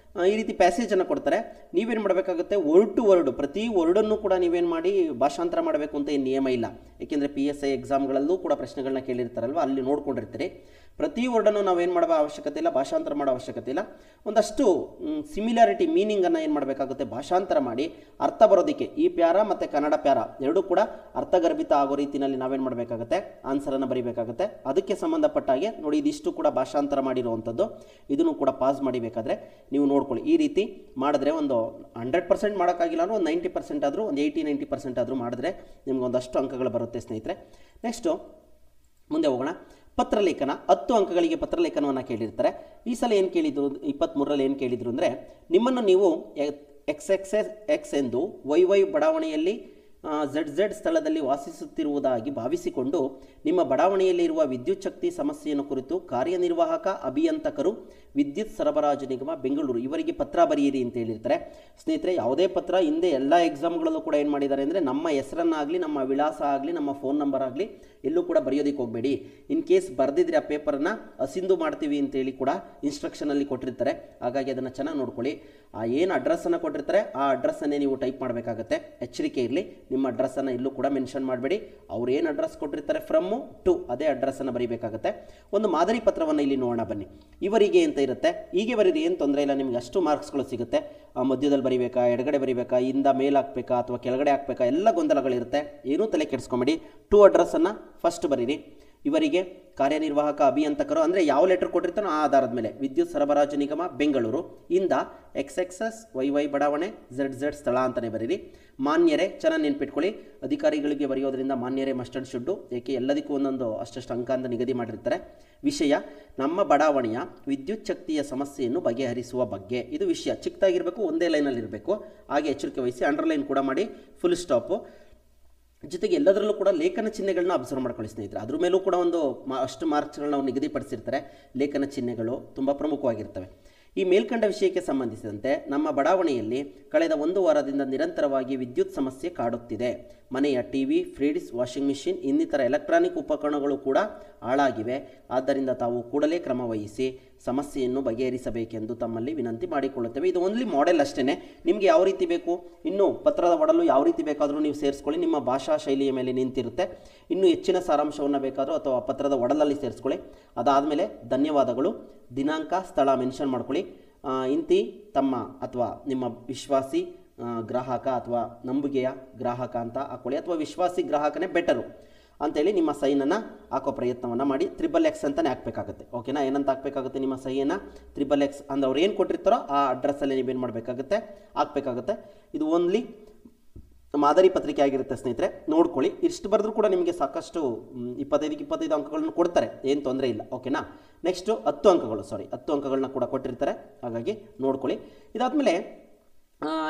ಈ ರೀತಿ ಪ್ಯಾಸೇಜನ್ನು ಕೊಡ್ತಾರೆ. ನೀವೇನು ಮಾಡಬೇಕಾಗುತ್ತೆ, ವರ್ಡ್ ಟು ವರ್ಡ್ ಪ್ರತಿ ವರ್ಡನ್ನು ಕೂಡ ನೀವೇನು ಮಾಡಿ ಭಾಷಾಂತರ ಮಾಡಬೇಕು ಅಂತ ಏನು ನಿಯಮ ಇಲ್ಲ. ಏಕೆಂದರೆ PSI ಎಕ್ಸಾಮ್ಗಳಲ್ಲೂ ಕೂಡ ಪ್ರಶ್ನೆಗಳನ್ನ ಕೇಳಿರ್ತಾರಲ್ವ, ಅಲ್ಲಿ ನೋಡ್ಕೊಂಡಿರ್ತೀರಿ. ಪ್ರತಿ ವರ್ಡನ್ನು ನಾವೇನು ಮಾಡೋ ಅವಶ್ಯಕತೆ ಇಲ್ಲ, ಭಾಷಾಂತರ ಮಾಡೋ ಅವಶ್ಯಕತೆ ಇಲ್ಲ. ಒಂದಷ್ಟು ಸಿಮಿಲಾರಿಟಿ ಮೀನಿಂಗನ್ನು ಏನು ಮಾಡಬೇಕಾಗುತ್ತೆ, ಭಾಷಾಂತರ ಮಾಡಿ ಅರ್ಥ ಬರೋದಕ್ಕೆ ಈ ಪ್ಯಾರ ಮತ್ತು ಕನ್ನಡ ಪ್ಯಾರ ಎರಡೂ ಕೂಡ ಅರ್ಥಗರ್ಭಿತ ಆಗೋ ರೀತಿಯಲ್ಲಿ ನಾವೇನು ಮಾಡಬೇಕಾಗುತ್ತೆ, ಆನ್ಸರನ್ನು ಬರೀಬೇಕಾಗುತ್ತೆ. ಅದಕ್ಕೆ ಸಂಬಂಧಪಟ್ಟ ಹಾಗೆ ನೋಡಿ, ಇದಿಷ್ಟು ಕೂಡ ಭಾಷಾಂತರ ಮಾಡಿರುವಂಥದ್ದು. ಇದನ್ನು ಕೂಡ ಪಾಸ್ ಮಾಡಿಬೇಕಾದ್ರೆ ನೀವು ನೋಡ್ಕೊಳ್ಳಿ. ಈ ರೀತಿ ಮಾಡಿದ್ರೆ ಒಂದು 100% ಮಾಡೋಕ್ಕಾಗಿಲ್ಲ ಅಂದ್ರೆ ಒಂದು 90% ಆದರೂ, ಒಂದು 80-90% ಆದರೂ ಮಾಡಿದ್ರೆ ನಿಮ್ಗೆ ಒಂದಷ್ಟು ಅಂಕಗಳು ಬರುತ್ತೆ ಸ್ನೇಹಿತರೆ. ನೆಕ್ಸ್ಟು ಮುಂದೆ ಹೋಗೋಣ. ಪತ್ರಲೇಖನ 10 ಅಂಕಗಳಿಗೆ ಪತ್ರಲೇಖನವನ್ನು ಕೇಳಿರ್ತಾರೆ. ಈ ಸಲ ಏನು ಕೇಳಿದ್ರು, 23ರಲ್ಲಿ ಏನು ಕೇಳಿದ್ರು ಅಂದರೆ, ನಿಮ್ಮನ್ನು ನೀವು XXX ಎಂದು YY ಬಡಾವಣೆಯಲ್ಲಿ ZZ ಸ್ಥಳದಲ್ಲಿ ವಾಸಿಸುತ್ತಿರುವುದಾಗಿ ಭಾವಿಸಿಕೊಂಡು ನಿಮ್ಮ ಬಡಾವಣೆಯಲ್ಲಿ ಇರುವ ವಿದ್ಯುತ್ ಶಕ್ತಿ ಸಮಸ್ಯೆಯನ್ನು ಕುರಿತು ಕಾರ್ಯನಿರ್ವಾಹಕ ಅಭಿಯಂತಕರು ವಿದ್ಯುತ್ ಸರಬರಾಜು ನಿಗಮ ಬೆಂಗಳೂರು ಇವರಿಗೆ ಪತ್ರ ಬರೆಯಿರಿ ಅಂತ ಹೇಳಿರ್ತಾರೆ. ಸ್ನೇಹಿತರೆ, ಯಾವುದೇ ಪತ್ರ ಹಿಂದೆ ಎಲ್ಲ ಎಕ್ಸಾಮ್ಗಳಲ್ಲೂ ಕೂಡ ಏನು ಮಾಡಿದ್ದಾರೆ ಅಂದರೆ, ನಮ್ಮ ಹೆಸರನ್ನಾಗಲಿ, ನಮ್ಮ ವಿಳಾಸ ಆಗಲಿ, ನಮ್ಮ ಫೋನ್ ನಂಬರ್ ಆಗಲಿ ಎಲ್ಲೂ ಕೂಡ ಬರೆಯೋದಕ್ಕೆ ಹೋಗಬೇಡಿ. ಇನ್ ಕೇಸ್ ಬರೆದಿದ್ರೆ ಆ ಪೇಪರನ್ನು ಅಸಿಂಧು ಮಾಡ್ತೀವಿ ಅಂತೇಳಿ ಕೂಡ ಇನ್ಸ್ಟ್ರಕ್ಷನಲ್ಲಿ ಕೊಟ್ಟಿರ್ತಾರೆ. ಹಾಗಾಗಿ ಅದನ್ನು ಚೆನ್ನಾಗಿ ನೋಡ್ಕೊಳ್ಳಿ. ಆ ಏನು ಅಡ್ರೆಸ್ಸನ್ನು ಕೊಟ್ಟಿರ್ತಾರೆ ಆ ಅಡ್ರೆಸ್ಸನ್ನೇ ನೀವು ಟೈಪ್ ಮಾಡಬೇಕಾಗತ್ತೆ. ಎಚ್ಚರಿಕೆ ಇರಲಿ, ನಿಮ್ಮ ಅಡ್ರೆಸ್ಸನ್ನು ಎಲ್ಲೂ ಕೂಡ ಮೆನ್ಷನ್ ಮಾಡಬೇಡಿ. ಅವ್ರು ಏನು ಅಡ್ರೆಸ್ ಕೊಟ್ಟಿರ್ತಾರೆ ಫ್ರಮ್ಮು ಟು ಅದೇ ಅಡ್ರೆಸ್ಸನ್ನು ಬರೀಬೇಕಾಗತ್ತೆ. ಒಂದು ಮಾದರಿ ಪತ್ರವನ್ನು ಇಲ್ಲಿ ನೋಡೋಣ ಬನ್ನಿ. ಇವರಿಗೆ ಅಂತ ಇರುತ್ತೆ, ಹೀಗೆ ಬರೀರಿ, ಏನು ತೊಂದರೆ ಇಲ್ಲ. ನಿಮಗೆ ಅಷ್ಟು ಮಾರ್ಕ್ಸ್ಗಳು ಸಿಗುತ್ತೆ. ಮಧ್ಯದಲ್ಲಿ ಬರೀಬೇಕಾ, ಎಡಗಡೆ ಬರೀಬೇಕಾ, ಇಂದ ಮೇಲೆ ಹಾಕಬೇಕಾ ಅಥವಾ ಕೆಳಗಡೆ ಹಾಕಬೇಕಾ, ಎಲ್ಲ ಗೊಂದಲಗಳಿರುತ್ತೆ. ಏನೂ ತಲೆ ಕೆಡಿಸ್ಕೊಂಬೇಡಿ. ಟು ಅಡ್ರೆಸ್ಸನ್ನು ಫಸ್ಟ್ ಬರೀರಿ. ಇವರಿಗೆ ಕಾರ್ಯನಿರ್ವಾಹಕ ಅಭಿಯಂತಕರು ಅಂದರೆ ಯಾವ ಲೆಟರ್ ಕೊಟ್ಟಿರ್ತಾನೋ ಆ ಆಧಾರದ ಮೇಲೆ ವಿದ್ಯುತ್ ಸರಬರಾಜು ನಿಗಮ ಬೆಂಗಳೂರು ಇಂದ XXX YY ಬಡಾವಣೆ ZZ ಸ್ಥಳ ಅಂತಲೇ ಬರೀರಿ. ಮಾನ್ಯರೇ, ಚೆನ್ನಾಗಿ ನೆನ್ಪಿಟ್ಕೊಳ್ಳಿ. ಅಧಿಕಾರಿಗಳಿಗೆ ಬರೆಯೋದ್ರಿಂದ ಮಾನ್ಯರೇ ಮಸ್ಟ್ ಆ್ಯಂಡ್ ಶುಡ್ಡು. ಏಕೆ ಎಲ್ಲದಕ್ಕೂ ಒಂದೊಂದು ಅಷ್ಟಷ್ಟು ಅಂಕ ಅಂತ ನಿಗದಿ ಮಾಡಿರ್ತಾರೆ. ವಿಷಯ ನಮ್ಮ ಬಡಾವಣೆಯ ವಿದ್ಯುತ್ ಶಕ್ತಿಯ ಸಮಸ್ಯೆಯನ್ನು ಬಗೆಹರಿಸುವ ಬಗ್ಗೆ. ಇದು ವಿಷಯ ಚಿಕ್ಕದಾಗಿರಬೇಕು, ಒಂದೇ ಲೈನಲ್ಲಿ ಇರಬೇಕು. ಹಾಗೆ ಎಚ್ಚರಿಕೆ ವಹಿಸಿ. ಅಂಡರ್ಲೈನ್ ಕೂಡ ಮಾಡಿ, ಫುಲ್ ಸ್ಟಾಪು. ಜೊತೆಗೆ ಎಲ್ಲದರಲ್ಲೂ ಕೂಡ ಲೇಖನ ಚಿಹ್ನೆಗಳನ್ನ ಅಬ್ಸರ್ವ್ ಮಾಡ್ಕೊಳ್ಳಿ ಸ್ನೇಹಿತರೆ. ಅದ್ರ ಮೇಲೂ ಕೂಡ ಒಂದು ಅಷ್ಟು ಮಾರ್ಕ್ಸ್ಗಳನ್ನ ನಾವು ನಿಗದಿಪಡಿಸಿರ್ತಾರೆ. ಲೇಖನ ಚಿಹ್ನೆಗಳು ತುಂಬ ಪ್ರಮುಖವಾಗಿರ್ತವೆ. ಈ ಮೇಲ್ಕಂಡ ವಿಷಯಕ್ಕೆ ಸಂಬಂಧಿಸಿದಂತೆ ನಮ್ಮ ಬಡಾವಣೆಯಲ್ಲಿ ಕಳೆದ 1 ವಾರದಿಂದ ನಿರಂತರವಾಗಿ ವಿದ್ಯುತ್ ಸಮಸ್ಯೆ ಕಾಡುತ್ತಿದೆ. ಮನೆಯ ಟಿವಿ, ಫ್ರಿಡ್ಜ್, ವಾಷಿಂಗ್ ಮಿಷಿನ್ ಇನ್ನಿತರ ಎಲೆಕ್ಟ್ರಾನಿಕ್ ಉಪಕರಣಗಳು ಕೂಡ ಹಾಳಾಗಿವೆ. ಆದ್ದರಿಂದ ತಾವು ಕೂಡಲೇ ಕ್ರಮ ವಹಿಸಿ ಸಮಸ್ಯೆಯನ್ನು ಬಗೆಹರಿಸಬೇಕೆಂದು ತಮ್ಮಲ್ಲಿ ವಿನಂತಿ ಮಾಡಿಕೊಳ್ಳುತ್ತೇವೆ. ಇದು ಓನ್ಲಿ ಮಾಡೆಲ್ ಅಷ್ಟೇ. ನಿಮಗೆ ಯಾವ ರೀತಿ ಬೇಕು, ಇನ್ನು ಪತ್ರದ ಒಡಲು ಯಾವ ರೀತಿ ಬೇಕಾದರೂ ನೀವು ಸೇರಿಸ್ಕೊಳ್ಳಿ, ನಿಮ್ಮ ಭಾಷಾ ಶೈಲಿಯ ಮೇಲೆ ನಿಂತಿರುತ್ತೆ. ಇನ್ನೂ ಹೆಚ್ಚಿನ ಸಾರಾಂಶವನ್ನು ಬೇಕಾದರೂ ಅಥವಾ ಪತ್ರದ ಒಡಲಲ್ಲಿ ಸೇರಿಸ್ಕೊಳ್ಳಿ. ಅದಾದಮೇಲೆ ಧನ್ಯವಾದಗಳು, ದಿನಾಂಕ, ಸ್ಥಳ ಮೆನ್ಷನ್ ಮಾಡ್ಕೊಳ್ಳಿ. ಇಂತಿ ತಮ್ಮ ಅಥವಾ ನಿಮ್ಮ ವಿಶ್ವಾಸಿ ಗ್ರಾಹಕ ಅಥವಾ ನಂಬಿಕೆಯ ಗ್ರಾಹಕ ಅಂತ ಹಾಕ್ಕೊಳ್ಳಿ, ಅಥವಾ ವಿಶ್ವಾಸಿ ಗ್ರಾಹಕನೇ ಬೆಟರು ಅಂತೇಳಿ ನಿಮ್ಮ ಸೈನನ್ನು ಹಾಕೋ ಪ್ರಯತ್ನವನ್ನು ಮಾಡಿ. XXX ಅಂತಲೇ ಹಾಕಬೇಕಾಗುತ್ತೆ. ಓಕೆನಾ? ಏನಂತ ಹಾಕಬೇಕಾಗುತ್ತೆ ನಿಮ್ಮ ಸೈಯನ್ನು? XXX ಅಂದ್ರೆ ಅವ್ರು ಏನು ಕೊಟ್ಟಿರ್ತಾರೋ ಆ ಅಡ್ರೆಸ್ಸಲ್ಲಿ ನೀವೇನು ಮಾಡಬೇಕಾಗುತ್ತೆ, ಹಾಕಬೇಕಾಗುತ್ತೆ. ಇದು ಓನ್ಲಿ ಮಾದರಿ ಪತ್ರಿಕೆ ಆಗಿರುತ್ತೆ ಸ್ನೇಹಿತರೆ, ನೋಡ್ಕೊಳ್ಳಿ. ಇಷ್ಟು ಬರೆದ್ರೂ ಕೂಡ ನಿಮಗೆ ಸಾಕಷ್ಟು 25 ಅಂಕಗಳನ್ನು ಕೊಡ್ತಾರೆ, ಏನು ತೊಂದರೆ ಇಲ್ಲ. ಓಕೆನಾ? ನೆಕ್ಸ್ಟು 10 ಅಂಕಗಳನ್ನ ಕೂಡ ಕೊಟ್ಟಿರ್ತಾರೆ, ಹಾಗಾಗಿ ನೋಡ್ಕೊಳ್ಳಿ. ಇದಾದಮೇಲೆ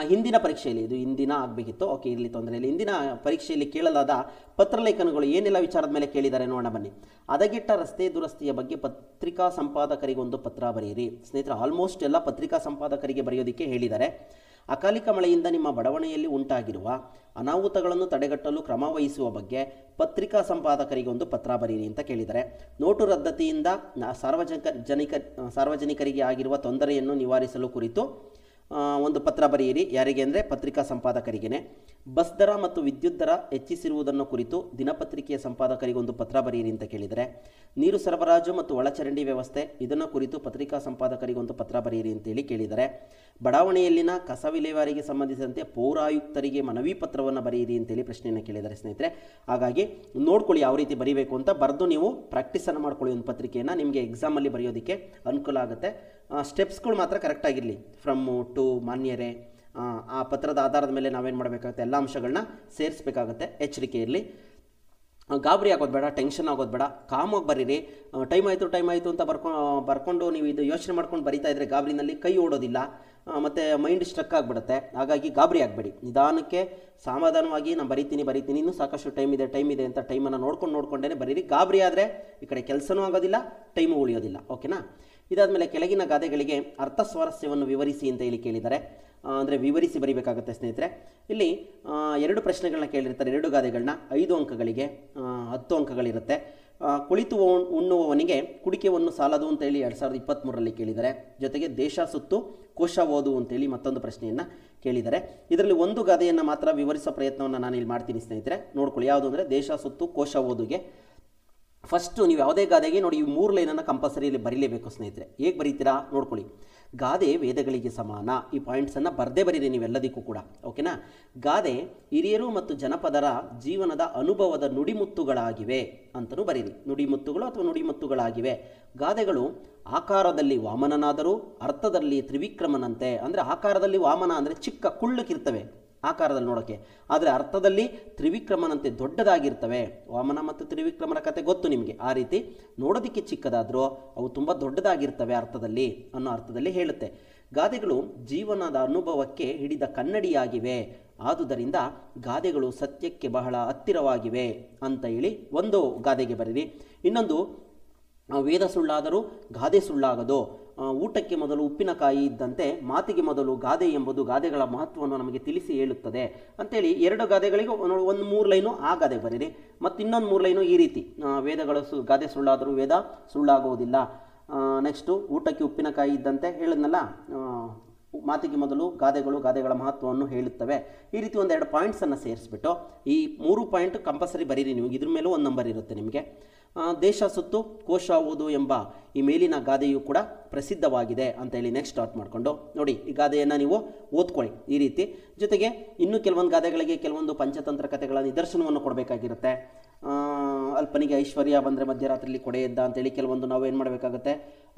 ಹಿಂದಿನ ಪರೀಕ್ಷೆಯಲ್ಲಿ, ಇದು ಹಿಂದಿನ ಆಗಬೇಕಿತ್ತು, ಓಕೆ ಇರಲಿ, ತೊಂದರೆ ಇಲ್ಲ. ಹಿಂದಿನ ಪರೀಕ್ಷೆಯಲ್ಲಿ ಕೇಳಲಾದ ಪತ್ರಲೇಖನಗಳು ಏನೆಲ್ಲ ವಿಚಾರದ ಮೇಲೆ ಕೇಳಿದ್ದಾರೆ ನೋಡೋಣ ಬನ್ನಿ. ಹದಗೆಟ್ಟ ರಸ್ತೆ ದುರಸ್ತಿಯ ಬಗ್ಗೆ ಪತ್ರಿಕಾ ಸಂಪಾದಕರಿಗೊಂದು ಪತ್ರ ಬರೆಯಿರಿ. ಸ್ನೇಹಿತರೆ, ಆಲ್ಮೋಸ್ಟ್ ಎಲ್ಲ ಪತ್ರಿಕಾ ಸಂಪಾದಕರಿಗೆ ಬರೆಯೋದಕ್ಕೆ ಹೇಳಿದ್ದಾರೆ. ಅಕಾಲಿಕ ಮಳೆಯಿಂದ ನಿಮ್ಮ ಬಡಾವಣೆಯಲ್ಲಿ ಉಂಟಾಗಿರುವ ಅನಾಹುತಗಳನ್ನು ತಡೆಗಟ್ಟಲು ಕ್ರಮ ವಹಿಸುವ ಬಗ್ಗೆ ಪತ್ರಿಕಾ ಸಂಪಾದಕರಿಗೊಂದು ಪತ್ರ ಬರೆಯಿರಿ ಅಂತ ಕೇಳಿದ್ದಾರೆ. ನೋಟು ರದ್ದತಿಯಿಂದ ಸಾರ್ವಜನಿಕರಿಗೆ ಆಗಿರುವ ತೊಂದರೆಯನ್ನು ನಿವಾರಿಸಲು ಕುರಿತು ಒಂದು ಪತ್ರ ಬರೆಯಿರಿ. ಯಾರಿಗೆ ಅಂದರೆ ಪತ್ರಿಕಾ ಸಂಪಾದಕರಿಗೇನೆ. ಬಸ್ ದರ ಮತ್ತು ವಿದ್ಯುತ್ ದರ ಹೆಚ್ಚಿಸಿರುವುದನ್ನು ಕುರಿತು ದಿನಪತ್ರಿಕೆಯ ಸಂಪಾದಕರಿಗೊಂದು ಪತ್ರ ಬರೆಯಿರಿ ಅಂತ ಕೇಳಿದರೆ. ನೀರು ಸರಬರಾಜು ಮತ್ತು ಒಳಚರಂಡಿ ವ್ಯವಸ್ಥೆ ಇದನ್ನು ಕುರಿತು ಪತ್ರಿಕಾ ಸಂಪಾದಕರಿಗೊಂದು ಪತ್ರ ಬರೆಯಿರಿ ಅಂತೇಳಿ ಕೇಳಿದ್ದಾರೆ. ಬಡಾವಣೆಯಲ್ಲಿನ ಕಸ ವಿಲೇವಾರಿಗೆ ಸಂಬಂಧಿಸಿದಂತೆ ಪೌರಾಯುಕ್ತರಿಗೆ ಮನವಿ ಪತ್ರವನ್ನು ಬರೆಯಿರಿ ಅಂತೇಳಿ ಪ್ರಶ್ನೆಯನ್ನು ಕೇಳಿದ್ದಾರೆ ಸ್ನೇಹಿತರೆ. ಹಾಗಾಗಿ ನೋಡ್ಕೊಳ್ಳಿ ಯಾವ ರೀತಿ ಬರೀಬೇಕು ಅಂತ, ಬರೆದು ನೀವು ಪ್ರಾಕ್ಟೀಸನ್ನು ಮಾಡ್ಕೊಳ್ಳಿ ಒಂದು ಪತ್ರಿಕೆಯನ್ನು, ನಿಮಗೆ ಎಕ್ಸಾಮಲ್ಲಿ ಬರೆಯೋದಕ್ಕೆ ಅನುಕೂಲ ಆಗುತ್ತೆ. ಸ್ಟೆಪ್ಸ್ಗಳು ಮಾತ್ರ ಕರೆಕ್ಟಾಗಿರಲಿ. ಫ್ರಮ್ ಟು ಮಾನ್ಯರೇ, ಆ ಪತ್ರದ ಆಧಾರದ ಮೇಲೆ ನಾವೇನು ಮಾಡಬೇಕಾಗುತ್ತೆ, ಎಲ್ಲ ಅಂಶಗಳನ್ನ ಸೇರಿಸಬೇಕಾಗುತ್ತೆ. ಎಚ್ಚರಿಕೆ ಇರಲಿ, ಗಾಬರಿ ಆಗೋದು ಬೇಡ, ಟೆನ್ಷನ್ ಆಗೋದು ಬೇಡ, ಕಾಮಾಗಿ ಬರೀರಿ. ಟೈಮ್ ಆಯಿತು ಅಂತ ಬರ್ಕೊಂಡು ನೀವು ಇದು ಯೋಚನೆ ಮಾಡ್ಕೊಂಡು ಬರಿತಾ ಇದ್ದರೆ ಗಾಬರಿನಲ್ಲಿ ಕೈ ಓಡೋದಿಲ್ಲ, ಮತ್ತು ಮೈಂಡ್ ಸ್ಟ್ರಕ್ ಆಗಿಬಿಡುತ್ತೆ. ಹಾಗಾಗಿ ಗಾಬರಿ ಆಗಬೇಡಿ, ನಿಧಾನಕ್ಕೆ ಸಮಾಧಾನವಾಗಿ ನಾನು ಬರಿತೀನಿ, ಇನ್ನೂ ಸಾಕಷ್ಟು ಟೈಮ್ ಇದೆ ಅಂತ ಟೈಮನ್ನು ನೋಡ್ಕೊಂಡೇ ಬರೀರಿ. ಗಾಬರಿ ಆದರೆ ಈ ಕಡೆ ಕೆಲಸನೂ ಆಗೋದಿಲ್ಲ, ಟೈಮು ಉಳಿಯೋದಿಲ್ಲ. ಓಕೆನಾ? ಇದಾದಮೇಲೆ ಕೆಳಗಿನ ಗಾದೆಗಳಿಗೆ ಅರ್ಥ ಸ್ವಾರಸ್ಯವನ್ನು ವಿವರಿಸಿ ಅಂತ ಹೇಳಿ ಕೇಳಿದ್ದಾರೆ. ಅಂದರೆ ವಿವರಿಸಿ ಬರೀಬೇಕಾಗುತ್ತೆ ಸ್ನೇಹಿತರೆ. ಇಲ್ಲಿ 2 ಪ್ರಶ್ನೆಗಳನ್ನ ಕೇಳಿರ್ತಾರೆ, 2 ಗಾದೆಗಳನ್ನ. 5 ಅಂಕಗಳಿಗೆ 10 ಅಂಕಗಳಿರುತ್ತೆ. ಕುಳಿತು ಉಣ್ಣುವವನಿಗೆ ಕುಡಿಕೆಯನ್ನು ಸಾಲದು ಅಂತೇಳಿ 2023ರಲ್ಲಿ ಕೇಳಿದ್ದಾರೆ. ಜೊತೆಗೆ ದೇಶ ಸುತ್ತು ಕೋಶ ಓದು ಅಂತೇಳಿ ಮತ್ತೊಂದು ಪ್ರಶ್ನೆಯನ್ನು ಕೇಳಿದ್ದಾರೆ. ಇದರಲ್ಲಿ ಒಂದು ಗಾದೆಯನ್ನು ಮಾತ್ರ ವಿವರಿಸೋ ಪ್ರಯತ್ನವನ್ನು ನಾನು ಇಲ್ಲಿ ಮಾಡ್ತೀನಿ ಸ್ನೇಹಿತರೆ, ನೋಡ್ಕೊಳ್ಳಿ. ಯಾವುದು ಅಂದರೆ ದೇಶ ಸುತ್ತು ಕೋಶ ಓದುಗೆ. ಫಸ್ಟು ನೀವು ಯಾವುದೇ ಗಾದೆಗೆ ನೋಡಿ, ಈ 3 ಲೈನನ್ನು ಕಂಪಲ್ಸರಿಯಲ್ಲಿ ಬರೀಲೇಬೇಕು ಸ್ನೇಹಿತರೆ. ಹೇಗೆ ಬರೀತೀರಾ ನೋಡ್ಕೊಳ್ಳಿ. ಗಾದೆ ವೇದಗಳಿಗೆ ಸಮಾನ, ಈ ಪಾಯಿಂಟ್ಸನ್ನು ಬರದೇ ಬರೀರಿ ನೀವೆಲ್ಲದಕ್ಕೂ ಕೂಡ. ಓಕೆನಾ? ಗಾದೆ ಹಿರಿಯರು ಮತ್ತು ಜನಪದರ ಜೀವನದ ಅನುಭವದ ನುಡಿಮುತ್ತುಗಳಾಗಿವೆ ಅಂತಲೂ ಬರೀರಿ. ನುಡಿಮುತ್ತುಗಳು ಅಥವಾ ನುಡಿಮುತ್ತುಗಳಾಗಿವೆ. ಗಾದೆಗಳು ಆಕಾರದಲ್ಲಿ ವಾಮನನಾದರೂ ಅರ್ಥದಲ್ಲಿ ತ್ರಿವಿಕ್ರಮನಂತೆ. ಅಂದರೆ ಆಕಾರದಲ್ಲಿ ವಾಮನ ಅಂದರೆ ಚಿಕ್ಕ ಕುಳ್ಳಕ್ಕಿರ್ತವೆ ಆಕಾರದಲ್ಲಿ ನೋಡೋಕ್ಕೆ, ಆದರೆ ಅರ್ಥದಲ್ಲಿ ತ್ರಿವಿಕ್ರಮನಂತೆ ದೊಡ್ಡದಾಗಿರ್ತವೆ. ವಾಮನ ಮತ್ತು ತ್ರಿವಿಕ್ರಮರ ಕತೆ ಗೊತ್ತು ನಿಮಗೆ. ಆ ರೀತಿ ನೋಡೋದಕ್ಕೆ ಚಿಕ್ಕದಾದರೂ ಅವು ತುಂಬ ದೊಡ್ಡದಾಗಿರ್ತವೆ ಅರ್ಥದಲ್ಲಿ ಅನ್ನೋ ಅರ್ಥದಲ್ಲಿ ಹೇಳುತ್ತೆ. ಗಾದೆಗಳು ಜೀವನದ ಅನುಭವಕ್ಕೆ ಹಿಡಿದ ಕನ್ನಡಿಯಾಗಿವೆ. ಆದುದರಿಂದ ಗಾದೆಗಳು ಸತ್ಯಕ್ಕೆ ಬಹಳ ಹತ್ತಿರವಾಗಿವೆ ಅಂತ ಹೇಳಿ ಒಂದು ಗಾದೆಗೆ ಬರೀರಿ. ಇನ್ನೊಂದು, ವೇದ ಸುಳ್ಳಾದರೂ ಗಾದೆ ಸುಳ್ಳಾಗದು. ಊಟಕ್ಕೆ ಮೊದಲು ಉಪ್ಪಿನಕಾಯಿ ಇದ್ದಂತೆ ಮಾತಿಗೆ ಮೊದಲು ಗಾದೆ ಎಂಬುದು ಗಾದೆಗಳ ಮಹತ್ವವನ್ನು ನಮಗೆ ತಿಳಿಸಿ ಹೇಳುತ್ತದೆ ಅಂತೇಳಿ 2 ಗಾದೆಗಳಿಗೆ ಒಂದು 3 ಲೈನು ಆ ಗಾದೆ ಬರೀರಿ. ಮತ್ತು ಇನ್ನೊಂದು 3 ಲೈನು ಈ ರೀತಿ, ವೇದಗಳು ಗಾದೆ ಸುಳ್ಳಾದರೂ ವೇದ ಸುಳ್ಳಾಗುವುದಿಲ್ಲ. ನೆಕ್ಸ್ಟು, ಊಟಕ್ಕೆ ಉಪ್ಪಿನಕಾಯಿ ಇದ್ದಂತೆ ಹೇಳಿದ್ನಲ್ಲ, ಮಾತಿಗೆ ಮೊದಲು ಗಾದೆಗಳ ಮಹತ್ವವನ್ನು ಹೇಳುತ್ತವೆ. ಈ ರೀತಿ 1-2 ಪಾಯಿಂಟ್ಸನ್ನು ಸೇರಿಸ್ಬಿಟ್ಟು ಈ 3 ಪಾಯಿಂಟ್ ಕಂಪಲ್ಸರಿ ಬರೀರಿ. ನಿಮಗೆ ಇದ್ರ ಮೇಲೂ 1 ನಂಬರ್ ಇರುತ್ತೆ ನಿಮಗೆ. ದೇಶ ಸುತ್ತು ಕೋಶ ಓದು ಎಂಬ ಈ ಮೇಲಿನ ಗಾದೆಯು ಕೂಡ ಪ್ರಸಿದ್ಧವಾಗಿದೆ ಅಂತ ಹೇಳಿ ನೆಕ್ಸ್ಟ್ ಸ್ಟಾರ್ಟ್ ಮಾಡಿಕೊಂಡು ನೋಡಿ, ಈ ಗಾದೆಯನ್ನು ನೀವು ಓದ್ಕೊಳ್ಳಿ ಈ ರೀತಿ. ಜೊತೆಗೆ ಇನ್ನೂ ಕೆಲವೊಂದು ಗಾದೆಗಳಿಗೆ ಕೆಲವೊಂದು ಪಂಚತಂತ್ರ ಕಥೆಗಳ ನಿದರ್ಶನವನ್ನು ಕೊಡಬೇಕಾಗಿರುತ್ತೆ. ಅಲ್ಪನಿಗೆ ಐಶ್ವರ್ಯ ಬಂದರೆ ಮಧ್ಯರಾತ್ರಿಯಲ್ಲಿ ಕೊಡೆ ಎದ್ದ ಅಂತೇಳಿ ಕೆಲವೊಂದು ನಾವು ಏನು ಮಾಡಬೇಕಾಗುತ್ತೆ,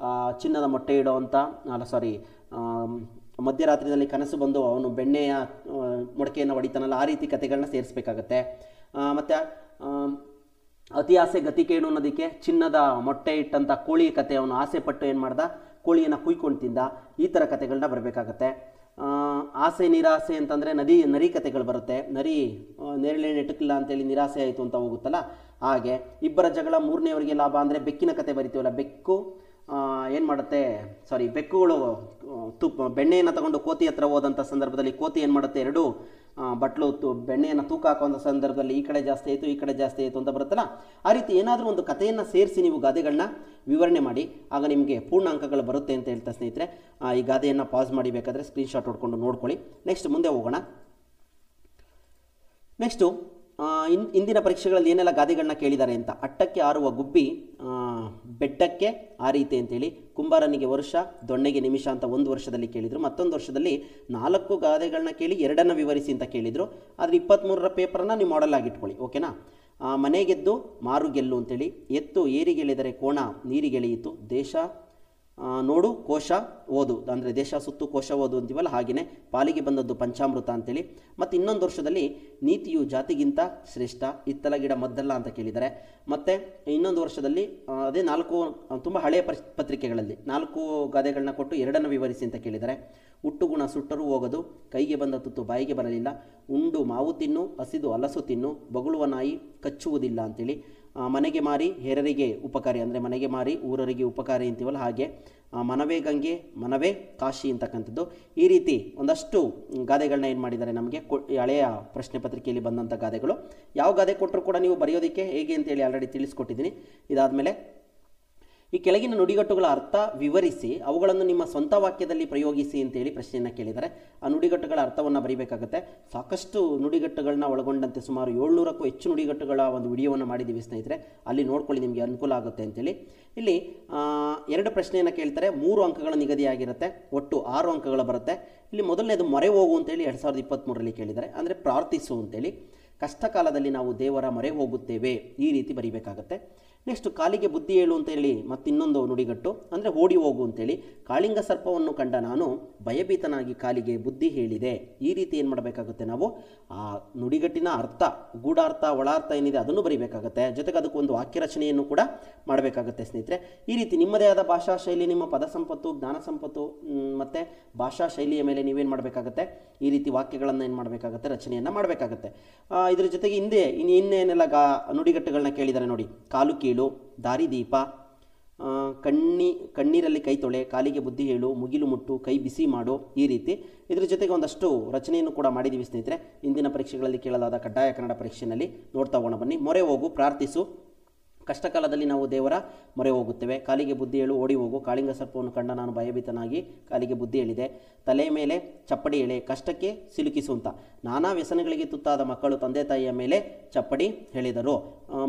ಚಿನ್ನದ ಮೊಟ್ಟೆ ಇಡೋ ಅಂತ ಮಧ್ಯರಾತ್ರಿಯಲ್ಲಿ ಕನಸು ಬಂದು ಅವನು ಬೆಣ್ಣೆಯ ಮೊಡಕೆಯನ್ನು ಹೊಡಿತಾನಲ್ಲ, ಆ ರೀತಿ ಕಥೆಗಳನ್ನ ಸೇರಿಸಬೇಕಾಗತ್ತೆ. ಮತ್ತು ಅತಿ ಆಸೆ ಗತಿ ಕೇಳು ಅನ್ನೋದಕ್ಕೆ ಚಿನ್ನದ ಮೊಟ್ಟೆ ಇಟ್ಟಂಥ ಕೋಳಿ ಕತೆ, ಅವನು ಆಸೆ ಪಟ್ಟು ಏನು ಮಾಡ್ದ, ಕೋಳಿಯನ್ನು ಕುಯ್ಕೊಂಡು ತಿಂದ, ಈ ಥರ ಕಥೆಗಳನ್ನ ಬರಬೇಕಾಗತ್ತೆ. ಆಸೆ ನಿರಾಸೆ ಅಂತಂದರೆ ನರಿ ಕಥೆಗಳು ಬರುತ್ತೆ. ನರಿ ನೇರಳೆ ನೆಟ್ಟಕ್ಕಿಲ್ಲ ಅಂತೇಳಿ ನಿರಾಸೆ ಆಯಿತು ಅಂತ ಹೋಗುತ್ತಲ್ಲ, ಹಾಗೆ ಇಬ್ಬರ ಜಗಳ 3ನೇವರಿಗೆ ಲಾಭ ಅಂದರೆ ಬೆಕ್ಕಿನ ಕತೆ ಬರಿತೀವಲ್ಲ, ಬೆಕ್ಕು ಏನು ಮಾಡುತ್ತೆ, ಸಾರಿ, ಬೆಕ್ಕುಗಳು ಬೆಣ್ಣೆಯನ್ನು ತಗೊಂಡು ಕೋತಿ ಹತ್ರ ಹೋದಂಥ ಸಂದರ್ಭದಲ್ಲಿ ಕೋತಿ ಏನು ಮಾಡುತ್ತೆ, ಎರಡು ಬಟ್ಲು ಬೆಣ್ಣೆಯನ್ನು ತೂಕ ಹಾಕುವಂಥ ಸಂದರ್ಭದಲ್ಲಿ ಈ ಕಡೆ ಜಾಸ್ತಿ ಆಯಿತು, ಈ ಕಡೆ ಜಾಸ್ತಿ ಆಯಿತು ಅಂತ ಬರುತ್ತಲ್ಲ, ಆ ರೀತಿ ಏನಾದರೂ ಒಂದು ಕಥೆಯನ್ನು ಸೇರಿಸಿ ನೀವು ಗಾದೆಗಳನ್ನ ವಿವರಣೆ ಮಾಡಿ, ಆಗ ನಿಮಗೆ ಪೂರ್ಣ ಅಂಕಗಳು ಬರುತ್ತೆ ಅಂತ ಹೇಳ್ತಾ ಸ್ನೇಹಿತರೆ. ಈ ಗಾದೆಯನ್ನು ಪಾಸ್ ಮಾಡಿ ಬೇಕಾದರೆ ಸ್ಕ್ರೀನ್ಶಾಟ್ ಹೊಡ್ಕೊಂಡು ನೋಡ್ಕೊಳ್ಳಿ. ನೆಕ್ಸ್ಟ್ ಮುಂದೆ ಹೋಗೋಣ. ನೆಕ್ಸ್ಟು ಇಂದಿನ ಪರೀಕ್ಷೆಗಳಲ್ಲಿ ಏನೆಲ್ಲ ಗಾದೆಗಳನ್ನ ಕೇಳಿದ್ದಾರೆ ಅಂತ. ಅಟ್ಟಕ್ಕೆ ಆರುವ ಗುಬ್ಬಿ ಬೆಟ್ಟಕ್ಕೆ ಆರೀತೆ ಅಂತೇಳಿ, ಕುಂಬಾರನಿಗೆ ವರ್ಷ ದೊಣ್ಣೆಗೆ ನಿಮಿಷ ಅಂತ ಒಂದು ವರ್ಷದಲ್ಲಿ ಕೇಳಿದರು. ಮತ್ತೊಂದು ವರ್ಷದಲ್ಲಿ 4 ಗಾದೆಗಳನ್ನ ಕೇಳಿ 2 ವಿವರಿಸಿ ಅಂತ ಕೇಳಿದರು. ಆದರೆ 23ರ ಪೇಪರನ್ನು ನೀವು ಮಾಡೆಲ್ ಆಗಿಟ್ಕೊಳ್ಳಿ, ಓಕೆನಾ. ಮನೆಗೆದ್ದು ಮಾರು ಗೆಲ್ಲು ಅಂತೇಳಿ, ಎತ್ತು ಏರಿಗೆಳೆದರೆ ಕೋಣ ನೀರಿಗೆಳೆಯಿತು, ದೇಶ ನೋಡು ಕೋಶ ಓದು, ಅಂದರೆ ದೇಶ ಸುತ್ತು ಕೋಶ ಓದು ಅಂತೀವಲ್ಲ ಹಾಗೆಯೇ, ಪಾಲಿಗೆ ಬಂದದ್ದು ಪಂಚಾಮೃತ ಅಂತೇಳಿ. ಮತ್ತು ಇನ್ನೊಂದು ವರ್ಷದಲ್ಲಿ ನೀತಿಯು ಜಾತಿಗಿಂತ ಶ್ರೇಷ್ಠ, ಇತ್ತಲ ಗಿಡ ಮದ್ದಲ್ಲ ಅಂತ ಕೇಳಿದ್ದಾರೆ. ಮತ್ತು ಇನ್ನೊಂದು ವರ್ಷದಲ್ಲಿ ಅದೇ 4 ತುಂಬ ಹಳೆಯ ಪತ್ರಿಕೆಗಳಲ್ಲಿ 4 ಗಾದೆಗಳನ್ನ ಕೊಟ್ಟು 2 ವಿವರಿಸಿ ಅಂತ ಕೇಳಿದ್ದಾರೆ. ಹುಟ್ಟು ಗುಣ ಸುಟ್ಟರೂ ಹೋಗದು, ಕೈಗೆ ಬಂದ ತುತ್ತು ಬಾಯಿಗೆ ಬರಲಿಲ್ಲ, ಉಂಡು ಮಾವು ತಿನ್ನು ಹಸಿದು ಹಲಸು ತಿನ್ನು, ಬೊಗಳುವ ನಾಯಿ ಕಚ್ಚುವುದಿಲ್ಲ ಅಂತೇಳಿ. ಮನೆಗೆ ಮಾರಿ ಹೆರರಿಗೆ ಉಪಕಾರಿ, ಅಂದರೆ ಮನೆಗೆ ಮಾರಿ ಊರರಿಗೆ ಉಪಕಾರಿ ಅಂತೀವಲ್ಲ ಹಾಗೆ, ಮನವೇ ಗಂಗೆ ಮನವೇ ಕಾಶಿ ಅಂತಕ್ಕಂಥದ್ದು. ಈ ರೀತಿ ಒಂದಷ್ಟು ಗಾದೆಗಳನ್ನ ಏನು ಮಾಡಿದ್ದಾರೆ ನಮಗೆ ಹಳೆಯ ಪ್ರಶ್ನೆ ಪತ್ರಿಕೆಯಲ್ಲಿ ಬಂದಂಥ ಗಾದೆಗಳು. ಯಾವ ಗಾದೆ ಕೊಟ್ಟರು ಕೂಡ ನೀವು ಬರೆಯೋದಕ್ಕೆ ಹೇಗೆ ಅಂತೇಳಿ ಆಲ್ರೆಡಿ ತಿಳಿಸ್ಕೊಟ್ಟಿದ್ದೀನಿ. ಇದಾದಮೇಲೆ ಈ ಕೆಳಗಿನ ನುಡಿಗಟ್ಟುಗಳ ಅರ್ಥ ವಿವರಿಸಿ ಅವುಗಳನ್ನು ನಿಮ್ಮ ಸ್ವಂತ ವಾಕ್ಯದಲ್ಲಿ ಪ್ರಯೋಗಿಸಿ ಅಂತೇಳಿ ಪ್ರಶ್ನೆಯನ್ನು ಕೇಳಿದ್ದಾರೆ. ಆ ನುಡಿಗಟ್ಟುಗಳ ಅರ್ಥವನ್ನು ಬರೀಬೇಕಾಗುತ್ತೆ. ಸಾಕಷ್ಟು ನುಡಿಗಟ್ಟುಗಳನ್ನ ಒಳಗೊಂಡಂತೆ ಸುಮಾರು 700ಕ್ಕೂ ಹೆಚ್ಚು ನುಡಿಗಟ್ಟುಗಳ ಒಂದು ವಿಡಿಯೋವನ್ನು ಮಾಡಿದ್ದೀವಿ ಸ್ನೇಹಿತರೆ, ಅಲ್ಲಿ ನೋಡ್ಕೊಳ್ಳಿ, ನಿಮಗೆ ಅನುಕೂಲ ಆಗುತ್ತೆ ಅಂತೇಳಿ. ಇಲ್ಲಿ 2 ಪ್ರಶ್ನೆಯನ್ನು ಕೇಳ್ತಾರೆ, 3 ಅಂಕಗಳ ನಿಗದಿಯಾಗಿರುತ್ತೆ, ಒಟ್ಟು 6 ಅಂಕಗಳು ಬರುತ್ತೆ. ಇಲ್ಲಿ ಮೊದಲನೇದು ಮೊರೆ ಹೋಗು ಅಂತೇಳಿ 2023ರಲ್ಲಿ ಕೇಳಿದ್ದಾರೆ, ಅಂದರೆ ಪ್ರಾರ್ಥಿಸು ಅಂತೇಳಿ. ಕಷ್ಟ ಕಾಲದಲ್ಲಿ ನಾವು ದೇವರ ಮೊರೆ ಹೋಗುತ್ತೇವೆ, ಈ ರೀತಿ ಬರೀಬೇಕಾಗತ್ತೆ. ನೆಕ್ಸ್ಟ್ ಕಾಲಿಗೆ ಬುದ್ಧಿ ಹೇಳು ಅಂತೇಳಿ ಮತ್ತಿನ್ನೊಂದು ನುಡಿಗಟ್ಟು, ಅಂದರೆ ಓಡಿ ಹೋಗು ಅಂತೇಳಿ. ಕಾಳಿಂಗ ಸರ್ಪವನ್ನು ಕಂಡ ನಾನು ಭಯಭೀತನಾಗಿ ಕಾಲಿಗೆ ಬುದ್ಧಿ ಹೇಳಿದೆ. ಈ ರೀತಿ ಏನು ಮಾಡಬೇಕಾಗುತ್ತೆ, ನಾವು ಆ ನುಡಿಗಟ್ಟಿನ ಅರ್ಥ, ಗೂಢಾರ್ಥ ಒಳಾರ್ಥ ಏನಿದೆ ಅದನ್ನು ಬರೀಬೇಕಾಗುತ್ತೆ. ಜೊತೆಗೆ ಅದಕ್ಕೊಂದು ವಾಕ್ಯ ರಚನೆಯನ್ನು ಕೂಡ ಮಾಡಬೇಕಾಗುತ್ತೆ ಸ್ನೇಹಿತರೆ. ಈ ರೀತಿ ನಿಮ್ಮದೇ ಆದ ಭಾಷಾ ಶೈಲಿ, ನಿಮ್ಮ ಪದ ಸಂಪತ್ತು, ಜ್ಞಾನ ಸಂಪತ್ತು ಮತ್ತು ಭಾಷಾ ಶೈಲಿಯ ಮೇಲೆ ನೀವೇನು ಮಾಡಬೇಕಾಗುತ್ತೆ, ಈ ರೀತಿ ವಾಕ್ಯಗಳನ್ನು ಏನು ಮಾಡಬೇಕಾಗುತ್ತೆ, ರಚನೆಯನ್ನು ಮಾಡಬೇಕಾಗುತ್ತೆ. ಇದರ ಜೊತೆಗೆ ಇನ್ನೇನೆಲ್ಲ ನುಡಿಗಟ್ಟುಗಳನ್ನ ಕೇಳಿದ್ದಾರೆ ನೋಡಿ. ಕಾಲು ಕೀಳು, ದಾರಿದೀಪ, ಕಣ್ಣೀರಲ್ಲಿ ಕೈ ತೊಳೆ, ಕಾಲಿಗೆ ಬುದ್ಧಿ ಹೇಳು, ಮುಗಿಲು ಮುಟ್ಟು, ಕೈ ಬಿಸಿ ಮಾಡು, ಈ ರೀತಿ. ಇದರ ಜೊತೆಗೆ ಒಂದಷ್ಟು ರಚನೆಯನ್ನು ಕೂಡ ಮಾಡಿದ್ದೀವಿ ಸ್ನೇಹಿತರೆ, ಇಂದಿನ ಪರೀಕ್ಷೆಗಳಲ್ಲಿ ಕೇಳಲಾದ ಕಡ್ಡಾಯ ಕನ್ನಡ ಪರೀಕ್ಷೆಯಲ್ಲಿ ನೋಡ್ತಾ ಹೋಗೋಣ ಬನ್ನಿ. ಮೊರೆ ಹೋಗು, ಪ್ರಾರ್ಥಿಸು, ಕಷ್ಟಕಾಲದಲ್ಲಿ ನಾವು ದೇವರ ಮೊರೆ ಹೋಗುತ್ತೇವೆ. ಕಾಲಿಗೆ ಬುದ್ಧಿ ಹೇಳು, ಓಡಿ ಹೋಗು, ಕಾಳಿಂಗ ಸರ್ಪವನ್ನು ಕಂಡ ನಾನು ಭಯಭೀತನಾಗಿ ಕಾಲಿಗೆ ಬುದ್ಧಿ ಹೇಳಿದೆ. ತಲೆ ಮೇಲೆ ಚಪ್ಪಡಿ ಎಳೆ, ಕಷ್ಟಕ್ಕೆ ಸಿಲುಕಿಸು ಅಂತ. ನಾನಾ ವ್ಯಸನಗಳಿಗೆ ತುತ್ತಾದ ಮಕ್ಕಳು ತಂದೆ ತಾಯಿಯ ಮೇಲೆ ಚಪ್ಪಡಿ ಹೇಳಿದರು.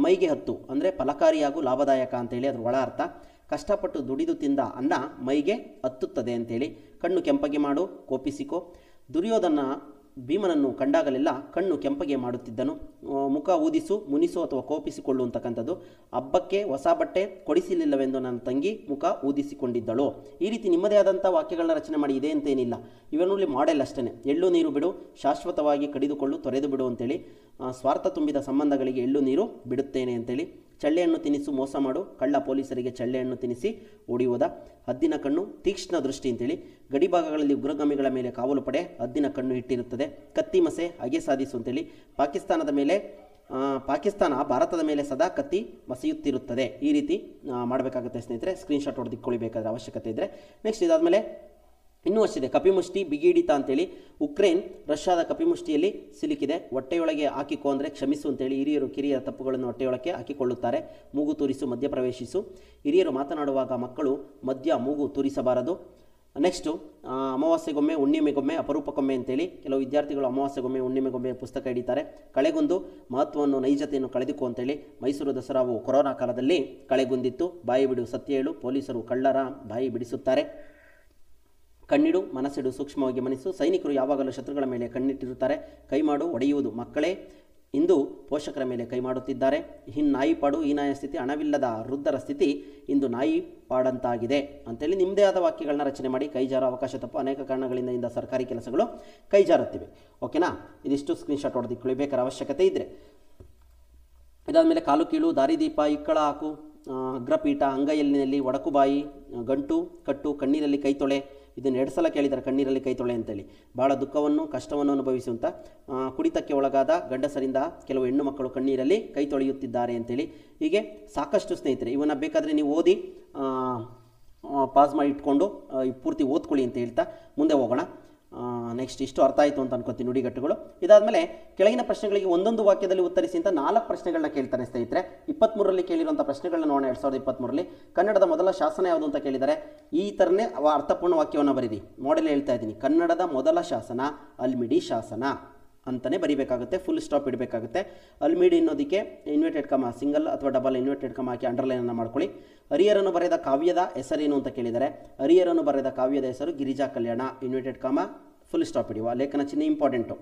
ಮೈಗೆ ಹತ್ತು, ಅಂದರೆ ಫಲಕಾರಿಯಾಗೂ ಲಾಭದಾಯಕ ಅಂತೇಳಿ ಅದ್ರ ಒಳ ಅರ್ಥ. ಕಷ್ಟಪಟ್ಟು ದುಡಿದು ತಿಂದ ಅನ್ನ ಮೈಗೆ ಹತ್ತುತ್ತದೆ ಅಂತೇಳಿ. ಕಣ್ಣು ಕೆಂಪಗೆ ಮಾಡು, ಕೋಪಿಸಿಕೋ. ದುರ್ಯೋಧನ ಭೀಮನನ್ನು ಕಂಡಾಗಲೆಲ್ಲ ಕಣ್ಣು ಕೆಂಪಗೆ ಮಾಡುತ್ತಿದ್ದನು. ಮುಖ ಊದಿಸು, ಮುನಿಸು ಅಥವಾ ಕೋಪಿಸಿಕೊಳ್ಳು ಅಂತಕ್ಕಂಥದ್ದು. ಹಬ್ಬಕ್ಕೆ ಹೊಸ ಬಟ್ಟೆ ಕೊಡಿಸಲಿಲ್ಲವೆಂದು ನನ್ನ ತಂಗಿ ಮುಖ ಊದಿಸಿಕೊಂಡಿದ್ದಳು. ಈ ರೀತಿ ನಿಮ್ಮದೇ ಆದಂಥ ವಾಕ್ಯಗಳನ್ನ ರಚನೆ ಮಾಡಿ, ಇದೆ ಅಂತೇನಿಲ್ಲ, ಇವನಲ್ಲಿ ಮಾಡೆಲ್ ಅಷ್ಟೇ. ಎಳ್ಳು ನೀರು ಬಿಡು, ಶಾಶ್ವತವಾಗಿ ಕಡಿದುಕೊಳ್ಳು, ತೊರೆದು ಬಿಡು ಅಂತೇಳಿ. ಸ್ವಾರ್ಥ ತುಂಬಿದ ಸಂಬಂಧಗಳಿಗೆ ಎಳ್ಳು ನೀರು ಬಿಡುತ್ತೇನೆ ಅಂತೇಳಿ. ಚಳ್ಳೆಹಣ್ಣು ತಿನಿಸು, ಮೋಸ ಮಾಡು, ಕಳ್ಳ ಪೊಲೀಸರಿಗೆ ಚಳ್ಳೆಹಣ್ಣು ತಿನಿಸಿ ಓಡಿಯುವುದ. ಹದ್ದಿನ ಕಣ್ಣು, ತೀಕ್ಷ್ಣ ದೃಷ್ಟಿ ಅಂತೇಳಿ. ಗಡಿಭಾಗಗಳಲ್ಲಿ ಉಗ್ರಗಾಮಿಗಳ ಮೇಲೆ ಕಾವಲು ಪಡೆ, ಹದ್ದಿನ ಕಣ್ಣು ಇಟ್ಟಿರುತ್ತದೆ. ಕತ್ತಿ ಮಸೆ, ಹಗೆ ಸಾಧಿಸು ಅಂತೇಳಿ. ಪಾಕಿಸ್ತಾನ ಭಾರತದ ಮೇಲೆ ಸದಾ ಕತ್ತಿ ಮಸೆಯುತ್ತಿರುತ್ತದೆ. ಈ ರೀತಿ ಮಾಡಬೇಕಾಗುತ್ತೆ ಸ್ನೇಹಿತರೆ. ಸ್ಕ್ರೀನ್ಶಾಟ್ ಹೊಡೆದಿಟ್ಕೊಳ್ಳಬೇಕಾದ ಅವಶ್ಯಕತೆ ಇದ್ದರೆ. ನೆಕ್ಸ್ಟ್ ಇದಾದಮೇಲೆ ಇನ್ನೂ ಅಷ್ಟಿದೆ. ಕಪಿಮುಷ್ಟಿ, ಬಿಗಿಡಿತ ಅಂತೇಳಿ. ಉಕ್ರೇನ್ ರಷ್ಯಾದ ಕಪಿಮುಷ್ಟಿಯಲ್ಲಿ ಸಿಲುಕಿದೆ. ಹೊಟ್ಟೆಯೊಳಗೆ ಹಾಕಿಕೊ ಅಂದರೆ ಕ್ಷಮಿಸು ಅಂತೇಳಿ. ಹಿರಿಯರು ಕಿರಿಯರ ತಪ್ಪುಗಳನ್ನು ಹೊಟ್ಟೆಯೊಳಗೆ ಹಾಕಿಕೊಳ್ಳುತ್ತಾರೆ. ಮೂಗು ತೂರಿಸು, ಮಧ್ಯ ಪ್ರವೇಶಿಸು. ಹಿರಿಯರು ಮಾತನಾಡುವಾಗ ಮಕ್ಕಳು ಮಧ್ಯ ಮೂಗು ತೂರಿಸಬಾರದು. ನೆಕ್ಸ್ಟು ಅಮಾವಾಸ್ಯೆಗೊಮ್ಮೆ, ಹುಣ್ಣಿಮೆಗೊಮ್ಮೆ, ಅಪರೂಪಕ್ಕೊಮ್ಮೆ ಅಂತೇಳಿ. ಕೆಲವು ವಿದ್ಯಾರ್ಥಿಗಳು ಅಮಾವಾಸ್ಯೆಗೊಮ್ಮೆ, ಹುಣ್ಣಿಮೆಗೊಮ್ಮೆ ಪುಸ್ತಕ ಹಿಡಿತಾರೆ. ಕಳೆಗೊಂದು, ಮಹತ್ವವನ್ನು, ನೈಜತೆಯನ್ನು ಕಳೆದುಕೋ ಅಂತೇಳಿ. ಮೈಸೂರು ದಸರಾವು ಕೊರೋನಾ ಕಾಲದಲ್ಲಿ ಕಳೆಗುಂದಿತ್ತು. ಬಾಯಿ ಬಿಡು, ಸತ್ಯ ಹೇಳು, ಪೊಲೀಸರು ಕಳ್ಳರ ಬಾಯಿ ಬಿಡಿಸುತ್ತಾರೆ. ಕಣ್ಣಿಡು, ಮನಸ್ಸಿಡು, ಸೂಕ್ಷ್ಮವಾಗಿ ಗಮನಿಸು. ಸೈನಿಕರು ಯಾವಾಗಲೂ ಶತ್ರುಗಳ ಮೇಲೆ ಕಣ್ಣಿಟ್ಟಿರುತ್ತಾರೆ. ಕೈ ಮಾಡು, ಒಡೆಯುವುದು. ಮಕ್ಕಳೇ ಇಂದು ಪೋಷಕರ ಮೇಲೆ ಕೈ ಮಾಡುತ್ತಿದ್ದಾರೆ. ನಾಯಿ ಪಾಡು, ಹೀನಾಯ ಸ್ಥಿತಿ, ಹಣವಿಲ್ಲದ ವೃದ್ಧರ ಸ್ಥಿತಿ ಇಂದು ನಾಯಿ ಪಾಡಂತಾಗಿದೆ ಅಂತೇಳಿ ನಿಮ್ಮದೇ ಆದ ವಾಕ್ಯಗಳನ್ನ ರಚನೆ ಮಾಡಿ. ಕೈಜಾರ, ಅವಕಾಶ ತಪ್ಪು, ಅನೇಕ ಕಾರಣಗಳಿಂದ ಸರ್ಕಾರಿ ಕೆಲಸಗಳು ಕೈಜಾರುತ್ತಿವೆ. ಓಕೆನಾ, ಇದಿಷ್ಟು ಸ್ಕ್ರೀನ್ಶಾಟ್ ಹೊಡೆದಿಟ್ಕೊಳ್ಳಿ ಬೇಕಾದ ಅವಶ್ಯಕತೆ ಇದ್ದರೆ. ಇದಾದಮೇಲೆ ಕಾಲು ಕೀಳು, ದಾರಿದೀಪ, ಇಕ್ಕಳ ಹಾಕು, ಅಗ್ರಪೀಠ, ಅಂಗೈಯಲ್ಲಿನಲ್ಲಿ, ಒಡಕುಬಾಯಿ, ಗಂಟು ಕಟ್ಟು, ಕಣ್ಣೀರಲ್ಲಿ ಕೈ ತೊಳೆ. ಇದನ್ನು 2 ಸಲ ಕೇಳಿದ್ದಾರೆ, ಕಣ್ಣೀರಲ್ಲಿ ಕೈ ತೊಳೆ ಅಂತೇಳಿ. ಭಾಳ ದುಃಖವನ್ನು, ಕಷ್ಟವನ್ನು ಅನುಭವಿಸುವಂಥ. ಕುಡಿತಕ್ಕೆ ಒಳಗಾದ ಗಂಡಸರಿಂದ ಕೆಲವು ಹೆಣ್ಣು ಮಕ್ಕಳು ಕಣ್ಣೀರಲ್ಲಿ ಕೈ ತೊಳೆಯುತ್ತಿದ್ದಾರೆ ಅಂತೇಳಿ. ಹೀಗೆ ಸಾಕಷ್ಟು ಸ್ನೇಹಿತರೆ, ಇವನ್ನ ಬೇಕಾದರೆ ನೀವು ಓದಿ ಪಾಸ್ ಮಾಡಿ ಇಟ್ಕೊಂಡು ಪೂರ್ತಿ ಓದ್ಕೊಳ್ಳಿ ಅಂತ ಹೇಳ್ತಾ ಮುಂದೆ ಹೋಗೋಣ. ನೆಕ್ಸ್ಟ್ ಇಷ್ಟು ಅರ್ಥ ಆಯಿತು ಅಂತ ಅನ್ಕೋತೀನಿ ನುಡಿಗಟ್ಟುಗಳು. ಇದಾದಮೇಲೆ ಕೆಳಗಿನ ಪ್ರಶ್ನೆಗಳಿಗೆ ಒಂದೊಂದು ವಾಕ್ಯದಲ್ಲಿ ಉತ್ತರಿಸಿ ಅಂತ 4 ಪ್ರಶ್ನೆಗಳನ್ನ ಕೇಳ್ತಾನೆ ಸ್ನೇಹಿತರೆ. 23ರಲ್ಲಿ ಕೇಳಿರುವಂಥ ಪ್ರಶ್ನೆಗಳನ್ನ ನೋಡೋಣ. 2023ರಲ್ಲಿ ಕನ್ನಡದ ಮೊದಲ ಶಾಸನ ಯಾವುದು ಅಂತ ಕೇಳಿದ್ದಾರೆ. ಈ ಥರನೇ ಅರ್ಥಪೂರ್ಣ ವಾಕ್ಯವನ್ನು ಬರೀರಿ. ಮಾಡೆಲ್ ಹೇಳ್ತಾ ಇದ್ದೀನಿ. ಕನ್ನಡದ ಮೊದಲ ಶಾಸನ ಅಲ್ಮಿಡಿ ಶಾಸನ ಅಂತಲೇ ಬರೀಬೇಕಾಗುತ್ತೆ. ಫುಲ್ ಸ್ಟಾಪ್ ಇಡಬೇಕಾಗುತ್ತೆ. ಅಲ್ಮಿಡಿ ಅನ್ನೋದಕ್ಕೆ ಇನ್ವರ್ಟೆಡ್ ಕಮ, ಸಿಂಗಲ್ ಅಥವಾ ಡಬಲ್ ಇನ್ವರ್ಟೆಡ್ ಕಮ ಹಾಕಿ ಅಂಡರ್ಲೈನನ್ನು ಮಾಡ್ಕೊಳ್ಳಿ. ಹರಿಹರನು ಬರೆದ ಕಾವ್ಯದ ಹೆಸರೇನು ಅಂತ ಕೇಳಿದರೆ, ಹರಿಹರನು ಬರೆದ ಕಾವ್ಯದ ಹೆಸರು ಗಿರಿಜಾ ಕಲ್ಯಾಣ, ಇನ್ವರ್ಟೆಡ್ ಕಮ, ಫುಲ್ ಸ್ಟಾಪ್ ಇಡುವ. ಲೇಖನ ಚಿಹ್ನೆ ಇಂಪಾರ್ಟೆಂಟು.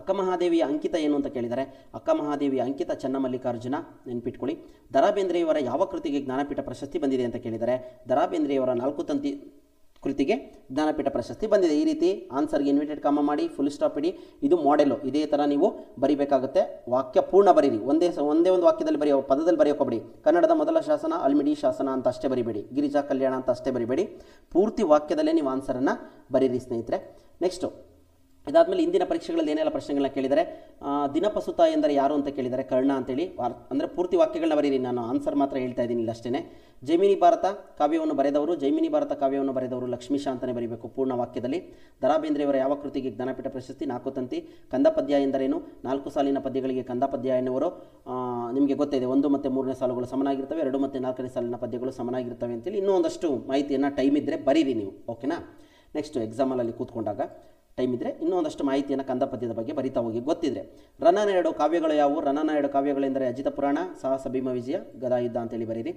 ಅಕ್ಕ ಮಹಾದೇವಿಯ ಅಂಕಿತ ಏನು ಅಂತ ಕೇಳಿದರೆ, ಅಕ್ಕ ಮಹಾದೇವಿಯ ಅಂಕಿತ ಚನ್ನಮಲ್ಲಿಕಾರ್ಜುನ, ನೆನ್ಪಿಟ್ಕೊಳ್ಳಿ. ದ ರಾ ಬೇಂದ್ರೆಯವರ ಯಾವ ಕೃತಿಗೆ ಜ್ಞಾನಪೀಠ ಪ್ರಶಸ್ತಿ ಬಂದಿದೆ ಅಂತ ಕೇಳಿದರೆ, ದ ರಾ ಬೇಂದ್ರೆಯವರ 4 ತಂತಿ ಕೃತಿಗೆ ಜ್ಞಾನಪೀಠ ಪ್ರಶಸ್ತಿ ಬಂದಿದೆ. ಈ ರೀತಿ ಆನ್ಸರ್ಗೆ ಇನ್ವರ್ಟೆಡ್ ಕಾಮ ಮಾಡಿ ಫುಲ್ ಸ್ಟಾಪ್ ಇಡಿ. ಇದು ಮಾಡೆಲು. ಇದೇ ಥರ ನೀವು ಬರಿಬೇಕಾಗುತ್ತೆ. ವಾಕ್ಯ ಪೂರ್ಣ ಬರೀರಿ. ಒಂದೇ ಒಂದು ವಾಕ್ಯದಲ್ಲಿ ಬರೆಯೋ, ಪದದಲ್ಲಿ ಬರೆಯೋಕೋಬೇಡಿ. ಕನ್ನಡದ ಮೊದಲ ಶಾಸನ ಅಲ್ಮಿಡಿ ಶಾಸನ ಅಂತ ಅಷ್ಟೇ ಬರಿಬೇಡಿ. ಗಿರಿಜಾ ಕಲ್ಯಾಣ ಅಂತ ಅಷ್ಟೇ ಬರಿಬೇಡಿ. ಪೂರ್ತಿ ವಾಕ್ಯದಲ್ಲೇ ನೀವು ಆನ್ಸರನ್ನು ಬರೀರಿ ಸ್ನೇಹಿತರೆ. ನೆಕ್ಸ್ಟು ಇದಾದಮೇಲೆ ಇಂದಿನ ಪರೀಕ್ಷೆಗಳಲ್ಲಿ ಏನೆಲ್ಲ ಪ್ರಶ್ನೆಗಳನ್ನ ಕೇಳಿದರೆ, ದಿನಪಸುತ ಎಂದರೆ ಯಾರು ಅಂತ ಕೇಳಿದರೆ ಕರ್ಣ ಅಂತೇಳಿ. ಅಂದರೆ ಪೂರ್ತಿ ವಾಕ್ಯಗಳನ್ನ ಬರೀರಿ. ನಾನು ಆನ್ಸರ್ ಮಾತ್ರ ಹೇಳ್ತಾ ಇದ್ದೀನಿ ಇಲ್ಲ ಅಷ್ಟೇ. ಜೈಮಿನಿ ಭಾರತ ಕಾವ್ಯವನ್ನು ಬರೆದವರು, ಜೈಮಿನಿ ಭಾರತ ಕಾವ್ಯವನ್ನು ಬರೆದವರು ಲಕ್ಷ್ಮೀಶ ಅಂತಲೇ ಬರೀಬೇಕು ಪೂರ್ಣ ವಾಕ್ಯದಲ್ಲಿ. ದ ರಾ ಬೇಂದ್ರೆಯವರ ಯಾವ ಕೃತಿಗೆ ಜ್ಞಾನಪೀಠ ಪ್ರಶಸ್ತಿ? 4 ತಂತಿ. ಕಂದ ಪದ್ಯ ಎಂದರೇನು? 4 ಸಾಲಿನ ಪದ್ಯಗಳಿಗೆ ಕಂದ ಪದ್ಯ ಎನ್ನುವರು. ನಿಮಗೆ ಗೊತ್ತಿದೆ 1 ಮತ್ತು 3ನೇ ಸಾಲುಗಳು ಸಮನಾಗಿರ್ತವೆ, 2 ಮತ್ತು 4ನೇ ಸಾಲಿನ ಪದ್ಯಗಳು ಸಮನಾಗಿರ್ತವೆ ಅಂತೇಳಿ. ಇನ್ನೂ ಒಂದಷ್ಟು ಮಾಹಿತಿಯನ್ನು ಟೈಮ್ ಇದ್ದರೆ ಬರೀರಿ ನೀವು, ಓಕೆನಾ. ನೆಕ್ಸ್ಟು ಎಕ್ಸಾಮಲ್ಲಿ ಕೂತ್ಕೊಂಡಾಗ ಟೈಮ್ ಇದ್ದರೆ ಇನ್ನೂ ಒಂದಷ್ಟು ಮಾಹಿತಿಯನ್ನು ಕಂದ ಪದ್ಯದ ಬಗ್ಗೆ ಬರಿತಾ ಹೋಗಿ. ಗೊತ್ತಿದ್ರೆ ರನ್ನನ 2 ಕಾವ್ಯಗಳು ಯಾವುವು? ರನ್ನನ 2 ಕಾವ್ಯಗಳೆಂದರೆ ಅಜಿತ ಪುರಾಣ, ಸಾಹಸ ಭೀಮ ವಿಜಯ, ಗದಾಯುದ್ಧ ಅಂತೇಳಿ ಬರೀರಿ.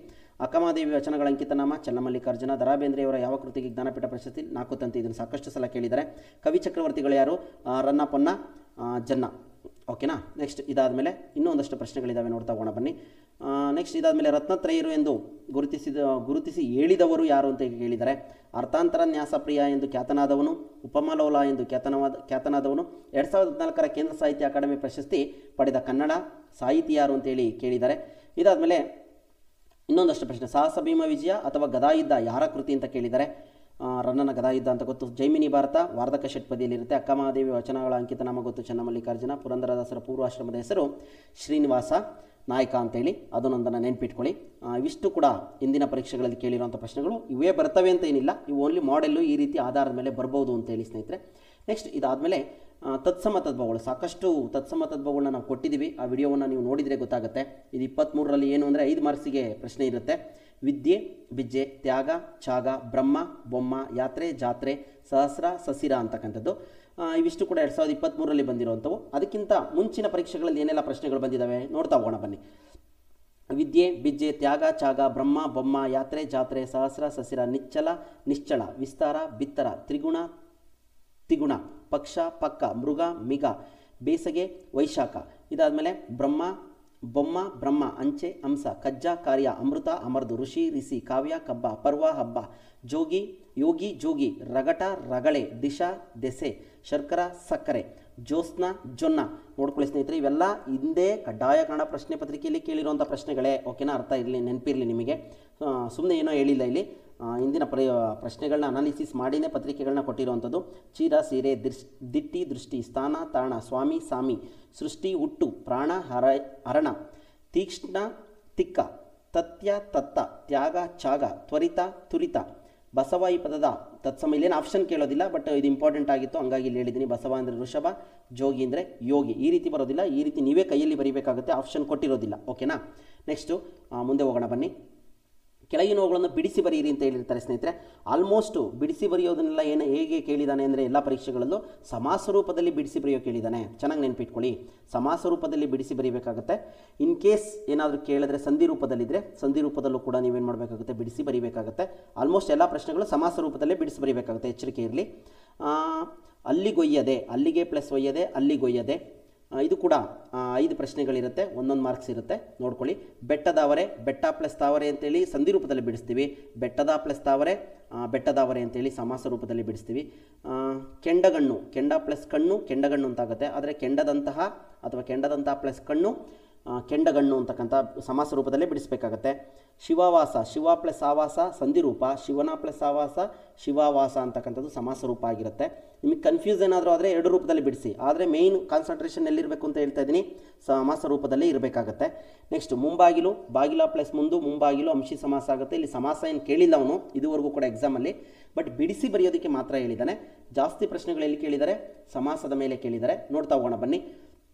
ಅಕ್ಕಮಹಾದೇವಿ ವಚನಗಳ ಅಂಕಿತನಾಮ ಚನ್ನಮಲ್ಲಿಕಾರ್ಜುನ. ದ ರಾ ಬೇಂದ್ರೆಯವರ ಯಾವ ಕೃತಿಗೆ ಜ್ಞಾನಪೀಠ ಪ್ರಶಸ್ತಿ? 4 ತಂತಿ. ಇದನ್ನು ಸಾಕಷ್ಟು ಸಲ ಕೇಳಿದ್ದಾರೆ. ಕವಿ ಚಕ್ರವರ್ತಿಗಳು ಯಾರು? ರನ್ನ, ಪೊನ್ನ, ಜನ್ನ, ಓಕೆನಾ. ನೆಕ್ಸ್ಟ್ ಇದಾದಮೇಲೆ ಇನ್ನೂ ಒಂದಷ್ಟು ಪ್ರಶ್ನೆಗಳಿದ್ದಾವೆ, ನೋಡ್ತಾ ಹೋಗೋಣ ಬನ್ನಿ. ನೆಕ್ಸ್ಟ್ ಇದಾದಮೇಲೆ ರತ್ನತ್ರಯರು ಎಂದು ಗುರುತಿಸಿ ಹೇಳಿದವರು ಯಾರು ಅಂತ ಕೇಳಿದ್ದಾರೆ. ಅರ್ಥಾಂತರ ನ್ಯಾಸಪ್ರಿಯ ಎಂದು ಖ್ಯಾತನಾದವನು, ಉಪಮಲೋಲ ಎಂದು ಖ್ಯಾತನಾದವನು, 2014ರ ಕೇಂದ್ರ ಸಾಹಿತ್ಯ ಅಕಾಡೆಮಿ ಪ್ರಶಸ್ತಿ ಪಡೆದ ಕನ್ನಡ ಸಾಹಿತಿ ಯಾರು ಅಂತೇಳಿ ಕೇಳಿದ್ದಾರೆ. ಇದಾದಮೇಲೆ ಇನ್ನೊಂದಷ್ಟು ಪ್ರಶ್ನೆ, ಸಾಹಸ ಭೀಮ ವಿಜಯ ಅಥವಾ ಗದಾಯುದ್ಧ ಯಾರ ಕೃತಿ ಅಂತ ಕೇಳಿದ್ದಾರೆ. ರನ್ನನ ಗದಾಯುದ್ಧ ಅಂತ ಗೊತ್ತು. ಜೈಮಿನಿ ಭಾರತ ವಾರ್ಧಕ ಷಟ್ಪದಿಯಲ್ಲಿರುತ್ತೆ. ಅಕ್ಕ ಮಹಾದೇವಿ ವಚನಗಳ ಅಂಕಿತನಾಮ ಗೊತ್ತು ಚನ್ನಮಲ್ಲಿಕಾರ್ಜುನ. ಪುರಂದರದಾಸರ ಪೂರ್ವಾಶ್ರಮದ ಹೆಸರು ಶ್ರೀನಿವಾಸ ನಾಯಕ ಅಂತೇಳಿ, ಅದನ್ನೊಂದನ್ನು ನೆನ್ಪಿಟ್ಕೊಳ್ಳಿ. ಇವಿಷ್ಟು ಕೂಡ ಇಂದಿನ ಪರೀಕ್ಷೆಗಳಲ್ಲಿ ಕೇಳಿರುವಂಥ ಪ್ರಶ್ನೆಗಳು. ಇವೇ ಬರ್ತವೆ ಅಂತ ಏನಿಲ್ಲ, ಇವು ಓನ್ಲಿ ಮಾಡೆಲ್ಲು ಈ ರೀತಿ ಆಧಾರದ ಮೇಲೆ ಬರ್ಬೋದು ಅಂತೇಳಿ ಸ್ನೇಹಿತರೆ. ನೆಕ್ಸ್ಟ್ ಇದಾದಮೇಲೆ ತತ್ಸಮ ತದ್ಭವಗಳು, ಸಾಕಷ್ಟು ತತ್ಸಮ ತದ್ಭವಗಳನ್ನ ನಾವು ಕೊಟ್ಟಿದ್ದೀವಿ. ಆ ವಿಡಿಯೋವನ್ನು ನೀವು ನೋಡಿದರೆ ಗೊತ್ತಾಗುತ್ತೆ. ಇದು 23ರಲ್ಲಿ ಏನು ಅಂದರೆ 5 ಮಾರ್ಕ್ಸಿಗೆ ಪ್ರಶ್ನೆ ಇರುತ್ತೆ. ವಿದ್ಯೆ, ಬಿಜ್ಜೆ, ತ್ಯಾಗ, ಛಾಗ, ಬ್ರಹ್ಮ, ಬೊಮ್ಮ, ಯಾತ್ರೆ, ಜಾತ್ರೆ, ಸಹಸ್ರ, ಸಸಿರ ಅಂತಕ್ಕಂಥದ್ದು. ಇವಿಷ್ಟು ಕೂಡ 2023ರಲ್ಲಿ ಬಂದಿರುವಂಥವು. ಅದಕ್ಕಿಂತ ಮುಂಚಿನ ಪರೀಕ್ಷೆಗಳಲ್ಲಿ ಏನೆಲ್ಲ ಪ್ರಶ್ನೆಗಳು ಬಂದಿದ್ದಾವೆ ನೋಡ್ತಾ ಹೋಗೋಣ ಬನ್ನಿ. ವಿದ್ಯೆ, ಬಿಜ್ಜೆ, ತ್ಯಾಗ, ಛಾಗ, ಬ್ರಹ್ಮ, ಬೊಮ್ಮ, ಯಾತ್ರೆ, ಜಾತ್ರೆ, ಸಹಸ್ರ, ಸಸಿರ, ನಿಚ್ಚಲ, ನಿಶ್ಚಳ, ವಿಸ್ತಾರ, ಬಿತ್ತರ, ತ್ರಿಗುಣ, ತಿಗುಣ, ಪಕ್ಷ, ಪಕ್ಕ, ಮೃಗ, ಮಿಗ, ಬೇಸಗೆ, ವೈಶಾಖ. ಇದಾದಮೇಲೆ ಬ್ರಹ್ಮ, ಬೊಮ್ಮ, ಬ್ರಹ್ಮ, ಅಂಚೆ, ಅಂಶ, ಕಜ್ಜ, ಕಾರ್ಯ, ಅಮೃತ, ಅಮರ್ದು, ಋಷಿ, ರಿಸಿ, ಕಾವ್ಯ, ಕಬ್ಬ, ಪರ್ವ, ಹಬ್ಬ, ಜೋಗಿ, ಯೋಗಿ, ಜೋಗಿ, ರಗಟ, ರಗಳೆ, ದಿಶಾ, ದೆಸೆ, ಶರ್ಕರ, ಸಕ್ಕರೆ, ಜ್ಯೋತ್ಸ್ನ, ಜೊನ್ನ. ನೋಡ್ಕೊಳ್ಳಿ ಸ್ನೇಹಿತರೆ, ಇವೆಲ್ಲ ಹಿಂದೆ ಕಡ್ಡಾಯ ಕನ್ನಡ ಪ್ರಶ್ನೆ ಪತ್ರಿಕೆಯಲ್ಲಿ ಕೇಳಿರುವಂಥ ಪ್ರಶ್ನೆಗಳೇ, ಓಕೆನಾ. ಅರ್ಥ ಇರಲಿ, ನೆನಪಿರಲಿ ನಿಮಗೆ. ಸುಮ್ಮನೆ ಏನೋ ಹೇಳಿಲ್ಲ ಇಲ್ಲಿ. ಇಂದಿನ ಪ್ರಶ್ನೆಗಳನ್ನ ಅನಾಲಿಸಿಸ್ ಮಾಡಿನೇ ಪತ್ರಿಕೆಗಳನ್ನ ಕೊಟ್ಟಿರುವಂಥದ್ದು. ಚೀರ, ಸೀರೆ, ದಿಟ್ಟಿ, ದೃಷ್ಟಿ, ಸ್ಥಾನ, ತಾಣ, ಸ್ವಾಮಿ, ಸಾಮಿ, ಸೃಷ್ಟಿ, ಹುಟ್ಟು, ಪ್ರಾಣ, ಹರಣ, ತೀಕ್ಷ್ಣ, ತಿಕ್ಕ, ತತ್ಯ, ತತ್ತ, ತ್ಯಾಗ, ಛಾಗ, ತ್ವರಿತ, ತುರಿತ, ಬಸವ. ಈ ಪದದ ತತ್ಸಮ ಇಲ್ಲೇನು ಆಪ್ಷನ್ ಕೇಳೋದಿಲ್ಲ, ಬಟ್ ಇದು ಇಂಪಾರ್ಟೆಂಟ್ ಆಗಿತ್ತು, ಹಂಗಾಗಿ ಇಲ್ಲಿ ಹೇಳಿದ್ದೀನಿ. ಬಸವ ಅಂದರೆ ಋಷಭ, ಜೋಗಿ ಅಂದರೆ ಯೋಗಿ. ಈ ರೀತಿ ಬರೋದಿಲ್ಲ, ಈ ರೀತಿ ನೀವೇ ಕೈಯಲ್ಲಿ ಬರೀಬೇಕಾಗುತ್ತೆ, ಆಪ್ಷನ್ ಕೊಟ್ಟಿರೋದಿಲ್ಲ, ಓಕೆನಾ. ನೆಕ್ಸ್ಟು ಮುಂದೆ ಹೋಗೋಣ ಬನ್ನಿ. ಕೆಳಗಿನವುಗಳನ್ನು ಬಿಡಿಸಿ ಬರೆಯಿರಿ ಅಂತ ಹೇಳಿರ್ತಾರೆ ಸ್ನೇಹಿತರೆ. ಆಲ್ಮೋಸ್ಟು ಬಿಡಿಸಿ ಬರೆಯೋದನ್ನೆಲ್ಲ ಹೇಗೆ ಕೇಳಿದ್ದಾನೆ ಅಂದರೆ ಎಲ್ಲ ಪರೀಕ್ಷೆಗಳಲ್ಲೂ ಸಮಾಸ ರೂಪದಲ್ಲಿ ಬಿಡಿಸಿ ಬರೆಯೋ ಕೇಳಿದ್ದಾನೆ. ಚೆನ್ನಾಗಿ ನೆನ್ಪಿಟ್ಕೊಳ್ಳಿ, ಸಮಾಸ ರೂಪದಲ್ಲಿ ಬಿಡಿಸಿ ಬರೀಬೇಕಾಗುತ್ತೆ. ಇನ್ ಕೇಸ್ ಏನಾದರೂ ಕೇಳಿದ್ರೆ ಸಂಧಿ ರೂಪದಲ್ಲಿದ್ದರೆ ಸಂಧಿ ರೂಪದಲ್ಲೂ ಕೂಡ ನೀವೇನು ಮಾಡಬೇಕಾಗುತ್ತೆ, ಬಿಡಿಸಿ ಬರೀಬೇಕಾಗುತ್ತೆ. ಆಲ್ಮೋಸ್ಟ್ ಎಲ್ಲ ಪ್ರಶ್ನೆಗಳು ಸಮಾಸ ರೂಪದಲ್ಲೇ ಬಿಡಿಸಿ ಬರೀಬೇಕಾಗುತ್ತೆ, ಎಚ್ಚರಿಕೆ ಇರಲಿ. ಅಲ್ಲಿಗೊಯ್ಯದೆ, ಅಲ್ಲಿಗೆ ಪ್ಲಸ್ ಒಯ್ಯದೆ, ಅಲ್ಲಿಗೊಯ್ಯದೆ. ಇದು ಕೂಡ 5 ಪ್ರಶ್ನೆಗಳಿರುತ್ತೆ, 1 ಮಾರ್ಕ್ಸ್ ಇರುತ್ತೆ, ನೋಡ್ಕೊಳ್ಳಿ. ಬೆಟ್ಟದಾವರೆ, ಬೆಟ್ಟ ಪ್ಲಸ್ ತಾವರೆ ಅಂತೇಳಿ ಸಂಧಿ ರೂಪದಲ್ಲಿ ಬಿಡಿಸ್ತೀವಿ. ಬೆಟ್ಟದ ಪ್ಲಸ್ ತಾವರೆ, ಬೆಟ್ಟದಾವರೆ ಅಂತೇಳಿ ಸಮಾಸ ರೂಪದಲ್ಲಿ ಬಿಡಿಸ್ತೀವಿ. ಕೆಂಡಗಣ್ಣು, ಕೆಂಡ ಪ್ಲಸ್ ಕಣ್ಣು ಕೆಂಡಗಣ್ಣು ಅಂತಾಗುತ್ತೆ. ಆದರೆ ಕೆಂಡದಂತಹ ಅಥವಾ ಕೆಂಡದಂತಹ ಪ್ಲಸ್ ಕಣ್ಣು ಕೆಂಡಗಣ್ಣು ಅಂತಕ್ಕಂಥ ಸಮಾಸ ರೂಪದಲ್ಲೇ ಬಿಡಿಸಬೇಕಾಗತ್ತೆ. ಶಿವವಾಸ, ಶಿವ ಪ್ಲಸ್ ಆವಾಸ ಸಂಧಿರೂಪ, ಶಿವನ ಪ್ಲಸ್ ಆವಾಸ ಶಿವಾವಾಸ ಅಂತಕ್ಕಂಥದ್ದು ಸಮಾಸ ರೂಪ ಆಗಿರುತ್ತೆ. ನಿಮಗೆ ಕನ್ಫ್ಯೂಸ್ ಏನಾದರೂ ಆದರೆ ಎರಡು ರೂಪದಲ್ಲಿ ಬಿಡಿಸಿ, ಆದರೆ ಮೇಯ್ನ್ ಕಾನ್ಸಂಟ್ರೇಷನ್ ಎಲ್ಲಿರಬೇಕು ಅಂತ ಹೇಳ್ತಾ ಇದ್ದೀನಿ, ಸಮಾಸ ರೂಪದಲ್ಲೇ ಇರಬೇಕಾಗತ್ತೆ. ನೆಕ್ಸ್ಟ್ ಮುಂಬಾಗಿಲು, ಬಾಗಿಲ ಪ್ಲಸ್ ಮುಂದು ಮುಂಬಾಗಿಲು ಅಂಶಿ ಸಮಾಸ ಆಗುತ್ತೆ. ಇಲ್ಲಿ ಸಮಾಸ ಏನು ಕೇಳಿಲ್ಲ ಅವನು ಇದುವರೆಗೂ ಕೂಡ ಎಕ್ಸಾಮಲ್ಲಿ, ಬಟ್ ಬಿಡಿಸಿ ಬರೆಯೋದಕ್ಕೆ ಮಾತ್ರ ಹೇಳಿದ್ದಾನೆ. ಜಾಸ್ತಿ ಪ್ರಶ್ನೆಗಳಲ್ಲಿ ಕೇಳಿದರೆ ಸಮಾಸದ ಮೇಲೆ ಕೇಳಿದರೆ. ನೋಡ್ತಾ ಹೋಗೋಣ ಬನ್ನಿ.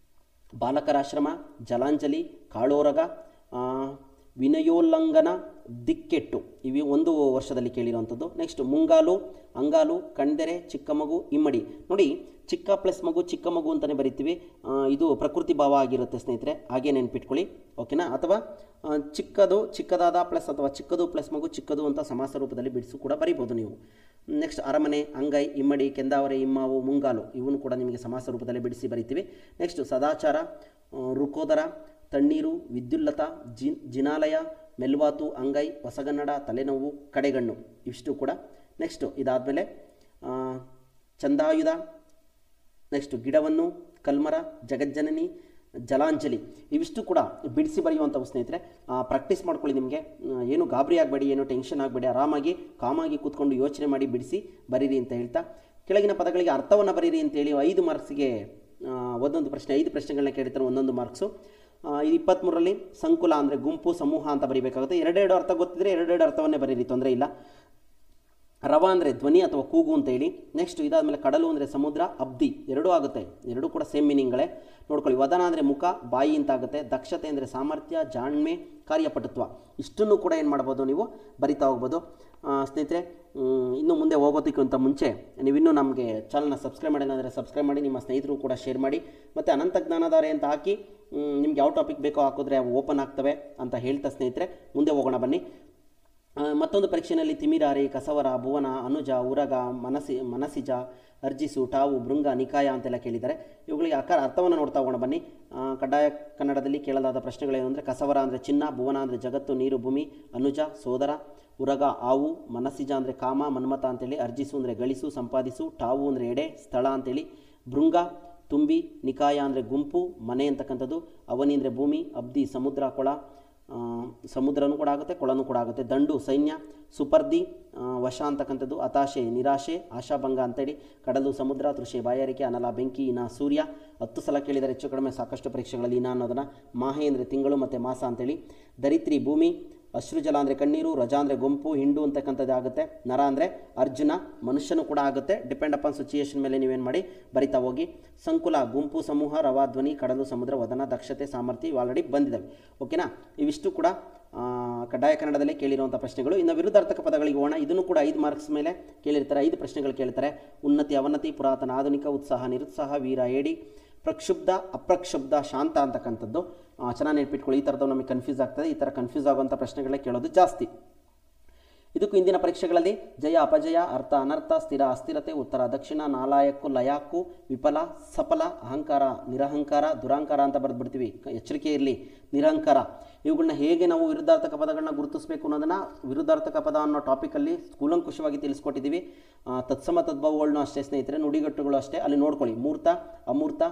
ಬಾಲಕರಾಶ್ರಮ, ಜಲಾಂಜಲಿ, ಕಾಳೋರಗ, ವಿನಯೋಲ್ಲಂಘನ, ದಿಕ್ಕೆಟ್ಟು ಇವು ಒಂದು ವರ್ಷದಲ್ಲಿ ಕೇಳಿರುವಂಥದ್ದು. ನೆಕ್ಸ್ಟ್ ಮುಂಗಾಲು, ಅಂಗಾಲು, ಕಣ್ದೆರೆ, ಚಿಕ್ಕ ಮಗು, ಇಮ್ಮಡಿ. ನೋಡಿ ಚಿಕ್ಕ ಪ್ಲಸ್ ಮಗು ಚಿಕ್ಕ ಮಗು ಅಂತಲೇ ಬರಿತೀವಿ, ಇದು ಪ್ರಕೃತಿ ಭಾವ ಆಗಿರುತ್ತೆ ಸ್ನೇಹಿತರೆ, ಹಾಗೆ ನೆನ್ಪಿಟ್ಕೊಳ್ಳಿ ಓಕೆನಾ. ಅಥವಾ ಚಿಕ್ಕದು ಚಿಕ್ಕದಾದ ಪ್ಲಸ್ ಅಥವಾ ಚಿಕ್ಕದು ಪ್ಲಸ್ ಮಗು ಚಿಕ್ಕದು ಅಂತ ಸಮಾಸ ರೂಪದಲ್ಲಿ ಬಿಡಿಸು ಕೂಡ ಬರಿಬೋದು ನೀವು. ನೆಕ್ಸ್ಟ್ ಅರಮನೆ, ಅಂಗೈ, ಇಮ್ಮಡಿ, ಕೆಂದಾವರೆ, ಇಮ್ಮಾವು, ಮುಂಗಾಲು ಇವನು ಕೂಡ ನಿಮಗೆ ಸಮಾಸ ರೂಪದಲ್ಲಿ ಬಿಡಿಸಿ ಬರಿತೀವಿ. ನೆಕ್ಸ್ಟ್ ಸದಾಚಾರ, ರುಕೋದರ, ತಣ್ಣೀರು, ವಿದ್ಯುಲ್ಲತ, ಜಿನಾಲಯ, ಮೆಲ್ವಾತು, ಅಂಗೈ, ಹೊಸಗನ್ನಡ, ತಲೆನೋವು, ಕಡೆಗಣ್ಣು ಇಷ್ಟು ಕೂಡ. ನೆಕ್ಸ್ಟು ಇದಾದಮೇಲೆ ಚಂದಾಯುಧ, ನೆಕ್ಸ್ಟು ಗಿಡವನ್ನು, ಕಲ್ಮರ, ಜಗಜ್ಜನನಿ, ಜಲಾಂಜಲಿ ಇವಿಷ್ಟು ಕೂಡ ಬಿಡಿಸಿ ಬರೆಯುವಂಥವು ಸ್ನೇಹಿತರೆ. ಪ್ರಾಕ್ಟೀಸ್ ಮಾಡ್ಕೊಳ್ಳಿ. ನಿಮಗೆ ಏನು ಗಾಬರಿ ಆಗಬೇಡಿ, ಏನು ಟೆನ್ಷನ್ ಆಗಬೇಡಿ, ಆರಾಮಾಗಿ ಕಾಮಾಗಿ ಕೂತ್ಕೊಂಡು ಯೋಚನೆ ಮಾಡಿ ಬಿಡಿಸಿ ಬರೀರಿ ಅಂತ ಹೇಳ್ತಾ, ಕೆಳಗಿನ ಪದಗಳಿಗೆ ಅರ್ಥವನ್ನು ಬರೀರಿ ಅಂತೇಳಿ 5 ಮಾರ್ಕ್ಸಿಗೆ ಒಂದೊಂದು ಪ್ರಶ್ನೆ 5 ಪ್ರಶ್ನೆಗಳನ್ನ ಕೇಳ್ತಾರೆ, ಒಂದೊಂದು ಮಾರ್ಕ್ಸು. 23ರಲ್ಲಿ ಸಂಕುಲ ಅಂದರೆ ಗುಂಪು ಸಮೂಹ ಅಂತ ಬರೀಬೇಕಾಗುತ್ತೆ. ಎರಡೆರಡು ಅರ್ಥ ಗೊತ್ತಿದ್ರೆ ಎರಡೆರಡು ಅರ್ಥವನ್ನೇ ಬರೀರಿ, ತೊಂದರೆ ಇಲ್ಲ. ರವ ಅಂದರೆ ಧ್ವನಿ ಅಥವಾ ಕೂಗು ಅಂತ ಹೇಳಿ. ನೆಕ್ಸ್ಟ್ ಇದಾದಮೇಲೆ ಕಡಲು ಅಂದರೆ ಸಮುದ್ರ, ಅಬ್ದಿ ಎರಡೂ ಆಗುತ್ತೆ, ಎರಡೂ ಕೂಡ ಸೇಮ್ ಮೀನಿಂಗ್ಗಳೇ ನೋಡ್ಕೊಳ್ಳಿ. ವದನ ಅಂದರೆ ಮುಖ ಬಾಯಿ ಅಂತ ಆಗುತ್ತೆ. ದಕ್ಷತೆ ಅಂದರೆ ಸಾಮರ್ಥ್ಯ, ಜಾಣ್ಮೆ, ಕಾರ್ಯಪಟುತ್ವ ಇಷ್ಟನ್ನು ಕೂಡ ಏನು ಮಾಡ್ಬೋದು, ನೀವು ಬರಿತಾ ಹೋಗ್ಬೋದು ಸ್ನೇಹಿತರೆ. ಇನ್ನು ಮುಂದೆ ಹೋಗೋದಕ್ಕಿಂತ ಮುಂಚೆ ನೀವಿನ್ನೂ ನಮಗೆ ಚಾನಲ್ನ ಸಬ್ಸ್ಕ್ರೈಬ್ ಮಾಡಿಲ್ಲ ಅಂದರೆ ಸಬ್ಸ್ಕ್ರೈಬ್ ಮಾಡಿ, ನಿಮ್ಮ ಸ್ನೇಹಿತರು ಕೂಡ ಶೇರ್ ಮಾಡಿ. ಮತ್ತು ಅನಂತ ಜ್ಞಾನಧಾರೆ ಅಂತ ಹಾಕಿ ನಿಮ್ಗೆ ಯಾವ ಟಾಪಿಕ್ ಬೇಕೋ ಹಾಕಿದ್ರೆ ಅವು ಓಪನ್ ಆಗ್ತವೆ ಅಂತ ಹೇಳ್ತಾ ಸ್ನೇಹಿತರೆ ಮುಂದೆ ಹೋಗೋಣ ಬನ್ನಿ. ಮತ್ತೊಂದು ಪರೀಕ್ಷೆಯಲ್ಲಿ ತಿಮಿರಾರಿ, ಕಸವರ, ಭುವನ, ಅನುಜ, ಉರಗ, ಮನಸಿಜ, ಅರ್ಜಿಸು, ಟಾವು, ಭೃಂಗ, ನಿಕಾಯ ಅಂತೆಲ್ಲ ಕೇಳಿದ್ದಾರೆ. ಇವುಗಳಿಗೆ ಅರ್ಥವನ್ನು ನೋಡ್ತಾ ಹೋಗೋಣ ಬನ್ನಿ. ಕಡ್ಡಾಯ ಕನ್ನಡದಲ್ಲಿ ಕೇಳಲಾದ ಪ್ರಶ್ನೆಗಳೇನು ಅಂದರೆ ಕಸವರ ಅಂದರೆ ಚಿನ್ನ, ಭುವನ ಅಂದರೆ ಜಗತ್ತು ನೀರು ಭೂಮಿ, ಅನುಜ ಸೋದರ, ಉರಗ ಆವು, ಮನಸಿಜ ಅಂದರೆ ಕಾಮ ಮನ್ಮತ ಅಂತೇಳಿ, ಅರ್ಜಿಸು ಅಂದರೆ ಗಳಿಸು ಸಂಪಾದಿಸು, ಟಾವು ಅಂದರೆ ಎಡೆ ಸ್ಥಳ ಅಂತೇಳಿ, ಭೃಂಗ ತುಂಬಿ, ನಿಕಾಯ ಅಂದರೆ ಗುಂಪು ಮನೆ ಅಂತಕ್ಕಂಥದ್ದು, ಅವನಿ ಅಂದರೆ ಭೂಮಿ, ಅಬ್ದಿ ಸಮುದ್ರ ಕೊಳ, ಸಮುದ್ರನೂ ಕೂಡ ಆಗುತ್ತೆ ಕೊಳನೂ ಕೂಡ ಆಗುತ್ತೆ, ದಂಡು ಸೈನ್ಯ, ಸುಪರ್ದಿ ವಶ ಅಂತಕ್ಕಂಥದ್ದು, ಹತಾಶೆ ನಿರಾಶೆ, ಆಶಾಭಂಗ ಅಂತೇಳಿ, ಕಡಲು ಸಮುದ್ರ, ತೃಷೆ ಬಾಯಾರಿಕೆ, ಅನಲ ಬೆಂಕಿ, ಇನ ಸೂರ್ಯ 10 ಸಲ ಕೇಳಿದರೆ ಹೆಚ್ಚು ಕಡಿಮೆ ಸಾಕಷ್ಟು ಪರೀಕ್ಷೆಗಳಲ್ಲಿ ಇನ ಅನ್ನೋದನ್ನು. ಮಾಹೆ ಅಂದರೆ ತಿಂಗಳು ಮತ್ತು ಮಾಸ ಅಂತೇಳಿ, ದರಿತ್ರಿ ಭೂಮಿ, ಅಶ್ರುಜಲ ಅಂದರೆ ಕಣ್ಣೀರು, ರಜಾ ಅಂದರೆ ಗುಂಪು, ಹಿಂಡು ಅಂತಕ್ಕಂಥದ್ದು ಆಗುತ್ತೆ, ನರ ಅಂದರೆ ಅರ್ಜುನ ಮನುಷ್ಯನೂ ಕೂಡ ಆಗುತ್ತೆ. ಡಿಪೆಂಡ್ ಅಪಾನ್ ಸಿಚುಯೇಷನ್ ಮೇಲೆ ನೀವೇನು ಮಾಡಿ ಬರಿತಾ ಹೋಗಿ. ಸಂಕುಲ ಗುಂಪು ಸಮೂಹ, ರವ ಧ್ವನಿ, ಕಡಲು ಸಮುದ್ರ, ವದನ, ದಕ್ಷತೆ, ಸಾಮರ್ಥ್ಯ ಇವು ಆಲ್ರೆಡಿ ಬಂದಿದ್ದಾವೆ ಓಕೆನಾ. ಇವಿಷ್ಟು ಕೂಡ ಕಡ್ಡಾಯ ಕನ್ನಡದಲ್ಲೇ ಕೇಳಿರುವಂಥ ಪ್ರಶ್ನೆಗಳು. ಇನ್ನು ವಿರುದ್ಧಾರ್ಥಕ ಪದಗಳಿಗೆ ಹೋಗೋಣ. ಇದನ್ನು ಕೂಡ 5 ಮಾರ್ಕ್ಸ್ ಮೇಲೆ ಕೇಳಿರ್ತಾರೆ, 5 ಪ್ರಶ್ನೆಗಳು ಕೇಳ್ತಾರೆ. ಉನ್ನತಿ ಅವನತಿ, ಪುರಾತನ ಆಧುನಿಕ, ಉತ್ಸಾಹ ನಿರುತ್ಸಾಹ, ವೀರ ಏಡಿ, ಪ್ರಕ್ಷುಬ್ಧ ಅಪ್ರಕ್ಷುಬ್ಧ, ಶಾಂತ ಅಂತಕ್ಕಂಥದ್ದು ಚೆನ್ನಾಗಿ ನೆನಪಿಟ್ಕೊಳ್ಳಿ. ಈ ಥರದ್ದು ನಮಗೆ ಕನ್ಫ್ಯೂಸ್ ಆಗ್ತದೆ. ಈ ಥರ ಕನ್ಫ್ಯೂಸ್ ಆಗುವಂಥ ಪ್ರಶ್ನೆಗಳೇ ಕೇಳೋದು ಜಾಸ್ತಿ. ಇದಕ್ಕೂ ಇಂದಿನ ಪರೀಕ್ಷೆಗಳಲ್ಲಿ ಜಯ ಅಪಜಯ, ಅರ್ಥ ಅನರ್ಥ, ಸ್ಥಿರ ಅಸ್ಥಿರತೆ, ಉತ್ತರ ದಕ್ಷಿಣ, ನಾಲಾಯಕ್ಕು ಲಯಾಕ್ಕು, ವಿಫಲ ಸಫಲ, ಅಹಂಕಾರ ನಿರಹಂಕಾರ, ದುರಹಂಕಾರ ಅಂತ ಬರೆದ್ಬಿಡ್ತೀವಿ. ಎಚ್ಚರಿಕೆ ಇರಲಿ, ನಿರಹಂಕಾರ ಇವುಗಳನ್ನ ಹೇಗೆ ನಾವು ವಿರುದ್ಧಾರ್ಥಕ ಪದಗಳನ್ನ ಗುರುತಿಸಬೇಕು ಅನ್ನೋದನ್ನು ವಿರುದ್ಧಾರ್ಥಕ ಪದ ಅನ್ನೋ ಟಾಪಿಕಲ್ಲಿ ಕೂಲಂಕುಷವಾಗಿ ತಿಳಿಸ್ಕೊಟ್ಟಿದ್ದೀವಿ. ತತ್ಸಮ ತದ್ಭವಗಳನ್ನೂ ಅಷ್ಟೇ ಸ್ನೇಹಿತರೆ, ನುಡಿಗಟ್ಟುಗಳು ಅಷ್ಟೇ, ಅಲ್ಲಿ ನೋಡ್ಕೊಳ್ಳಿ. ಮೂರ್ತ ಅಮೂರ್ತ,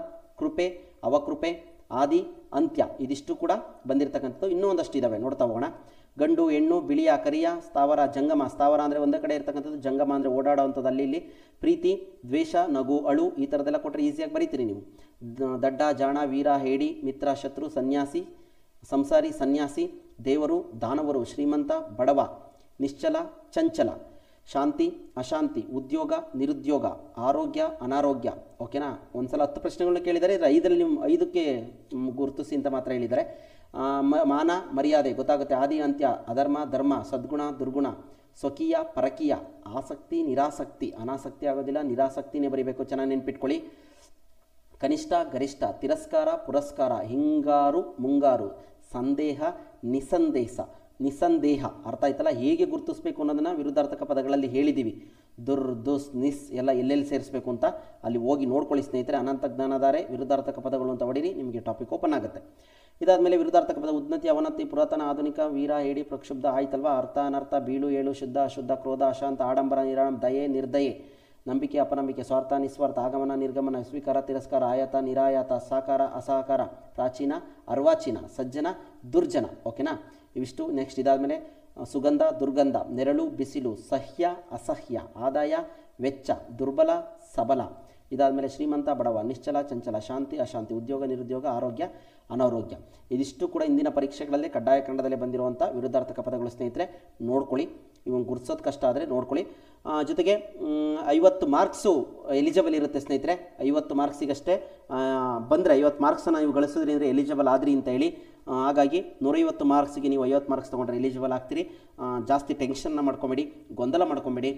ಕೃಪೆ ಅವಕೃಪೆ, ಆದಿ ಅಂತ್ಯ ಇದಿಷ್ಟು ಕೂಡ ಬಂದಿರತಕ್ಕಂಥದ್ದು. ಇನ್ನೂ ಒಂದಷ್ಟು ಇದ್ದಾವೆ, ನೋಡ್ತಾ ಹೋಗೋಣ. ಗಂಡು ಹೆಣ್ಣು, ಬಿಳಿಯ ಕರಿಯ, ಸ್ಥಾವರ ಜಂಗಮ, ಸ್ಥಾವರ ಅಂದರೆ ಒಂದೇ ಕಡೆ ಇರ್ತಕ್ಕಂಥದ್ದು, ಜಂಗಮ ಅಂದರೆ ಓಡಾಡೋವಂಥದ್ದು ಅಲ್ಲಿ ಇಲ್ಲಿ. ಪ್ರೀತಿ ದ್ವೇಷ, ನಗು ಅಳು ಈ ಥರದ್ದೆಲ್ಲ ಕೊಟ್ಟರೆ ಈಸಿಯಾಗಿ ಬರೀತೀರಿ ನೀವು. ದಡ್ಡ ಜಾಣ, ವೀರ ಹೇಡಿ, ಮಿತ್ರ ಶತ್ರು, ಸನ್ಯಾಸಿ ಸಂಸಾರಿ, ಸನ್ಯಾಸಿ, ದೇವರು ದಾನವರು, ಶ್ರೀಮಂತ ಬಡವ, ನಿಶ್ಚಲ ಚಂಚಲ, ಶಾಂತಿ ಅಶಾಂತಿ, ಉದ್ಯೋಗ ನಿರುದ್ಯೋಗ, ಆರೋಗ್ಯ ಅನಾರೋಗ್ಯ ಓಕೆನಾ. ಒಂದ್ಸಲ 10 ಪ್ರಶ್ನೆಗಳನ್ನ ಕೇಳಿದರೆ 5ರಲ್ಲಿ 5ಕ್ಕೆ ಗುರುತಿಸಿ ಅಂತ ಮಾತ್ರ ಹೇಳಿದ್ದಾರೆ. ಮಾನ ಮರ್ಯಾದೆ ಗೊತ್ತಾಗುತ್ತೆ, ಆದಿ ಅಂತ್ಯ, ಅಧರ್ಮ ಧರ್ಮ, ಸದ್ಗುಣ ದುರ್ಗುಣ, ಸ್ವಕೀಯ ಪರಕೀಯ, ಆಸಕ್ತಿ ನಿರಾಸಕ್ತಿ, ಅನಾಸಕ್ತಿ ಆಗೋದಿಲ್ಲ, ನಿರಾಸಕ್ತಿನೇ ಬರೀಬೇಕು, ಚೆನ್ನಾಗಿ ನೆನ್ಪಿಟ್ಕೊಳ್ಳಿ. ಕನಿಷ್ಠ ಗರಿಷ್ಠ, ತಿರಸ್ಕಾರ ಪುರಸ್ಕಾರ, ಹಿಂಗಾರು ಮುಂಗಾರು, ಸಂದೇಹ ನಿಸ್ಸಂದೇಹ ಅರ್ಥ ಆಯ್ತಲ್ಲ. ಹೇಗೆ ಗುರುತಿಸಬೇಕು ಅನ್ನೋದನ್ನು ವಿರುದ್ಧಾರ್ಥಕ ಪದಗಳಲ್ಲಿ ಹೇಳಿದ್ದೀವಿ. ದುರ್ ದುಸ್ ನಿಸ್ ಎಲ್ಲ ಎಲ್ಲೆಲ್ಲಿ ಸೇರಿಸಬೇಕು ಅಂತ ಅಲ್ಲಿ ಹೋಗಿ ನೋಡ್ಕೊಳ್ಳಿ ಸ್ನೇಹಿತರೆ. ಅನಂತ ಜ್ಞಾನಧಾರೆ ವಿರುದ್ಧಾರ್ಥಕ ಪದಗಳು ಅಂತ ಹೊಡೀರಿ, ನಿಮಗೆ ಟಾಪಿಕ್ ಓಪನ್ ಆಗುತ್ತೆ. ಇದಾದಮೇಲೆ ವಿರುದ್ಧಾರ್ಥಕ ಪದ ಉನ್ನತಿ ಅವನತಿ, ಪುರಾತನ ಆಧುನಿಕ, ವೀರ ಹೇಡಿ ಪ್ರಕ್ಷುಬ್ಧ ಆಯ್ತಲ್ವಾ. ಅರ್ಥ ಅನರ್ಥ, ಬೀಳು ಏಳು, ಶುದ್ಧ ಅಶುದ್ಧ, ಕ್ರೋಧ ಅಶಾಂತ, ಆಡಂಬರ ನಿರಾಡಂಬ, ದಯೆ ನಿರ್ದಯೆ, ನಂಬಿಕೆ ಅಪನಂಬಿಕೆ, ಸ್ವಾರ್ಥ ನಿಸ್ವಾರ್ಥ, ಆಗಮನ ನಿರ್ಗಮನ, ಸ್ವೀಕಾರ ತಿರಸ್ಕಾರ, ಆಯತ ನಿರಾಯತ, ಸಾಕಾರ ಅಸಹಕಾರ, ಪ್ರಾಚೀನ ಅರ್ವಾಚೀನ, ಸಜ್ಜನ ದುರ್ಜನ. ಓಕೆನಾ, ಇವಿಷ್ಟು. ನೆಕ್ಸ್ಟ್ ಇದಾದಮೇಲೆ ಸುಗಂಧ ದುರ್ಗಂಧ, ನೆರಳು ಬಿಸಿಲು, ಸಹ್ಯ ಅಸಹ್ಯ, ಆದಾಯ ವೆಚ್ಚ, ದುರ್ಬಲ ಸಬಲ. ಇದಾದಮೇಲೆ ಶ್ರೀಮಂತ ಬಡವ, ನಿಶ್ಚಲ ಚಂಚಲ, ಶಾಂತಿ ಅಶಾಂತಿ, ಉದ್ಯೋಗ ನಿರುದ್ಯೋಗ, ಆರೋಗ್ಯ ಅನಾರೋಗ್ಯ. ಇದಿಷ್ಟು ಕೂಡ ಇಂದಿನ ಪರೀಕ್ಷೆಗಳಲ್ಲೇ ಕಡ್ಡಾಯ ಕನ್ನಡದಲ್ಲೇ ಬಂದಿರುವಂಥ ವಿರುದ್ಧಾರ್ಥಕ ಪದಗಳು ಸ್ನೇಹಿತರೆ. ನೋಡ್ಕೊಳ್ಳಿ, ಇವನು ಗುರ್ಸೋದು ಕಷ್ಟ ಆದರೆ ನೋಡ್ಕೊಳ್ಳಿ. ಜೊತೆಗೆ 50 ಮಾರ್ಕ್ಸು ಎಲಿಜಿಬಲ್ ಇರುತ್ತೆ ಸ್ನೇಹಿತರೆ. 50 ಮಾರ್ಕ್ಸಿಗಷ್ಟೇ ಬಂದರೆ 50 ಮಾರ್ಕ್ಸನ್ನು ನೀವು ಗಳಿಸಿದ್ರಿ ಅಂದರೆ ಎಲಿಜಿಬಲ್ ಆದ್ರಿ ಅಂತ ಹೇಳಿ. ಹಾಗಾಗಿ 150 ಮಾರ್ಕ್ಸಿಗೆ ನೀವು 50 ಮಾರ್ಕ್ಸ್ ತೊಗೊಂಡ್ರೆ ಎಲಿಜಿಬಲ್ ಆಗ್ತೀರಿ. ಜಾಸ್ತಿ ಟೆನ್ಷನ್ನ ಮಾಡ್ಕೊಬೇಡಿ, ಗೊಂದಲ ಮಾಡ್ಕೊಬೇಡಿ.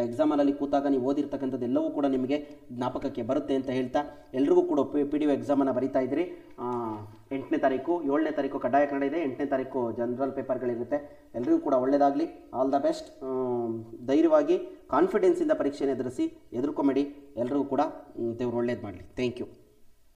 ಎಕ್ಸಾಮಲ್ಲಿ ಕೂತಾಗ ನೀವು ಓದಿರ್ತಕ್ಕಂಥದ್ದು ಎಲ್ಲವೂ ಕೂಡ ನಿಮಗೆ ಜ್ಞಾಪಕಕ್ಕೆ ಬರುತ್ತೆ ಅಂತ ಹೇಳ್ತಾ, ಎಲ್ರಿಗೂ ಕೂಡ PDO ಎಕ್ಸಾಮನ್ನು ಬರೀತಾ ಇದ್ದೀರಿ. 8ನೇ ತಾರೀಕು 7ನೇ ತಾರೀಕು ಕಡ್ಡಾಯ ಕನ್ನಡ ಇದೆ, 8ನೇ ತಾರೀಕು ಜನರಲ್ ಪೇಪರ್ಗಳಿರುತ್ತೆ. ಎಲ್ರಿಗೂ ಕೂಡ ಒಳ್ಳೆಯದಾಗಲಿ, ಆಲ್ ದ ಬೆಸ್ಟ್. ಧೈರ್ಯವಾಗಿ ಕಾನ್ಫಿಡೆನ್ಸಿಂದ ಪರೀಕ್ಷೆಯನ್ನು ಎದುರಿಸಿ, ಎದುರ್ಕೊಂಬೇಡಿ. ಎಲ್ರಿಗೂ ಕೂಡ ದೇವರು ಒಳ್ಳೇದು ಮಾಡಲಿ. Thank you.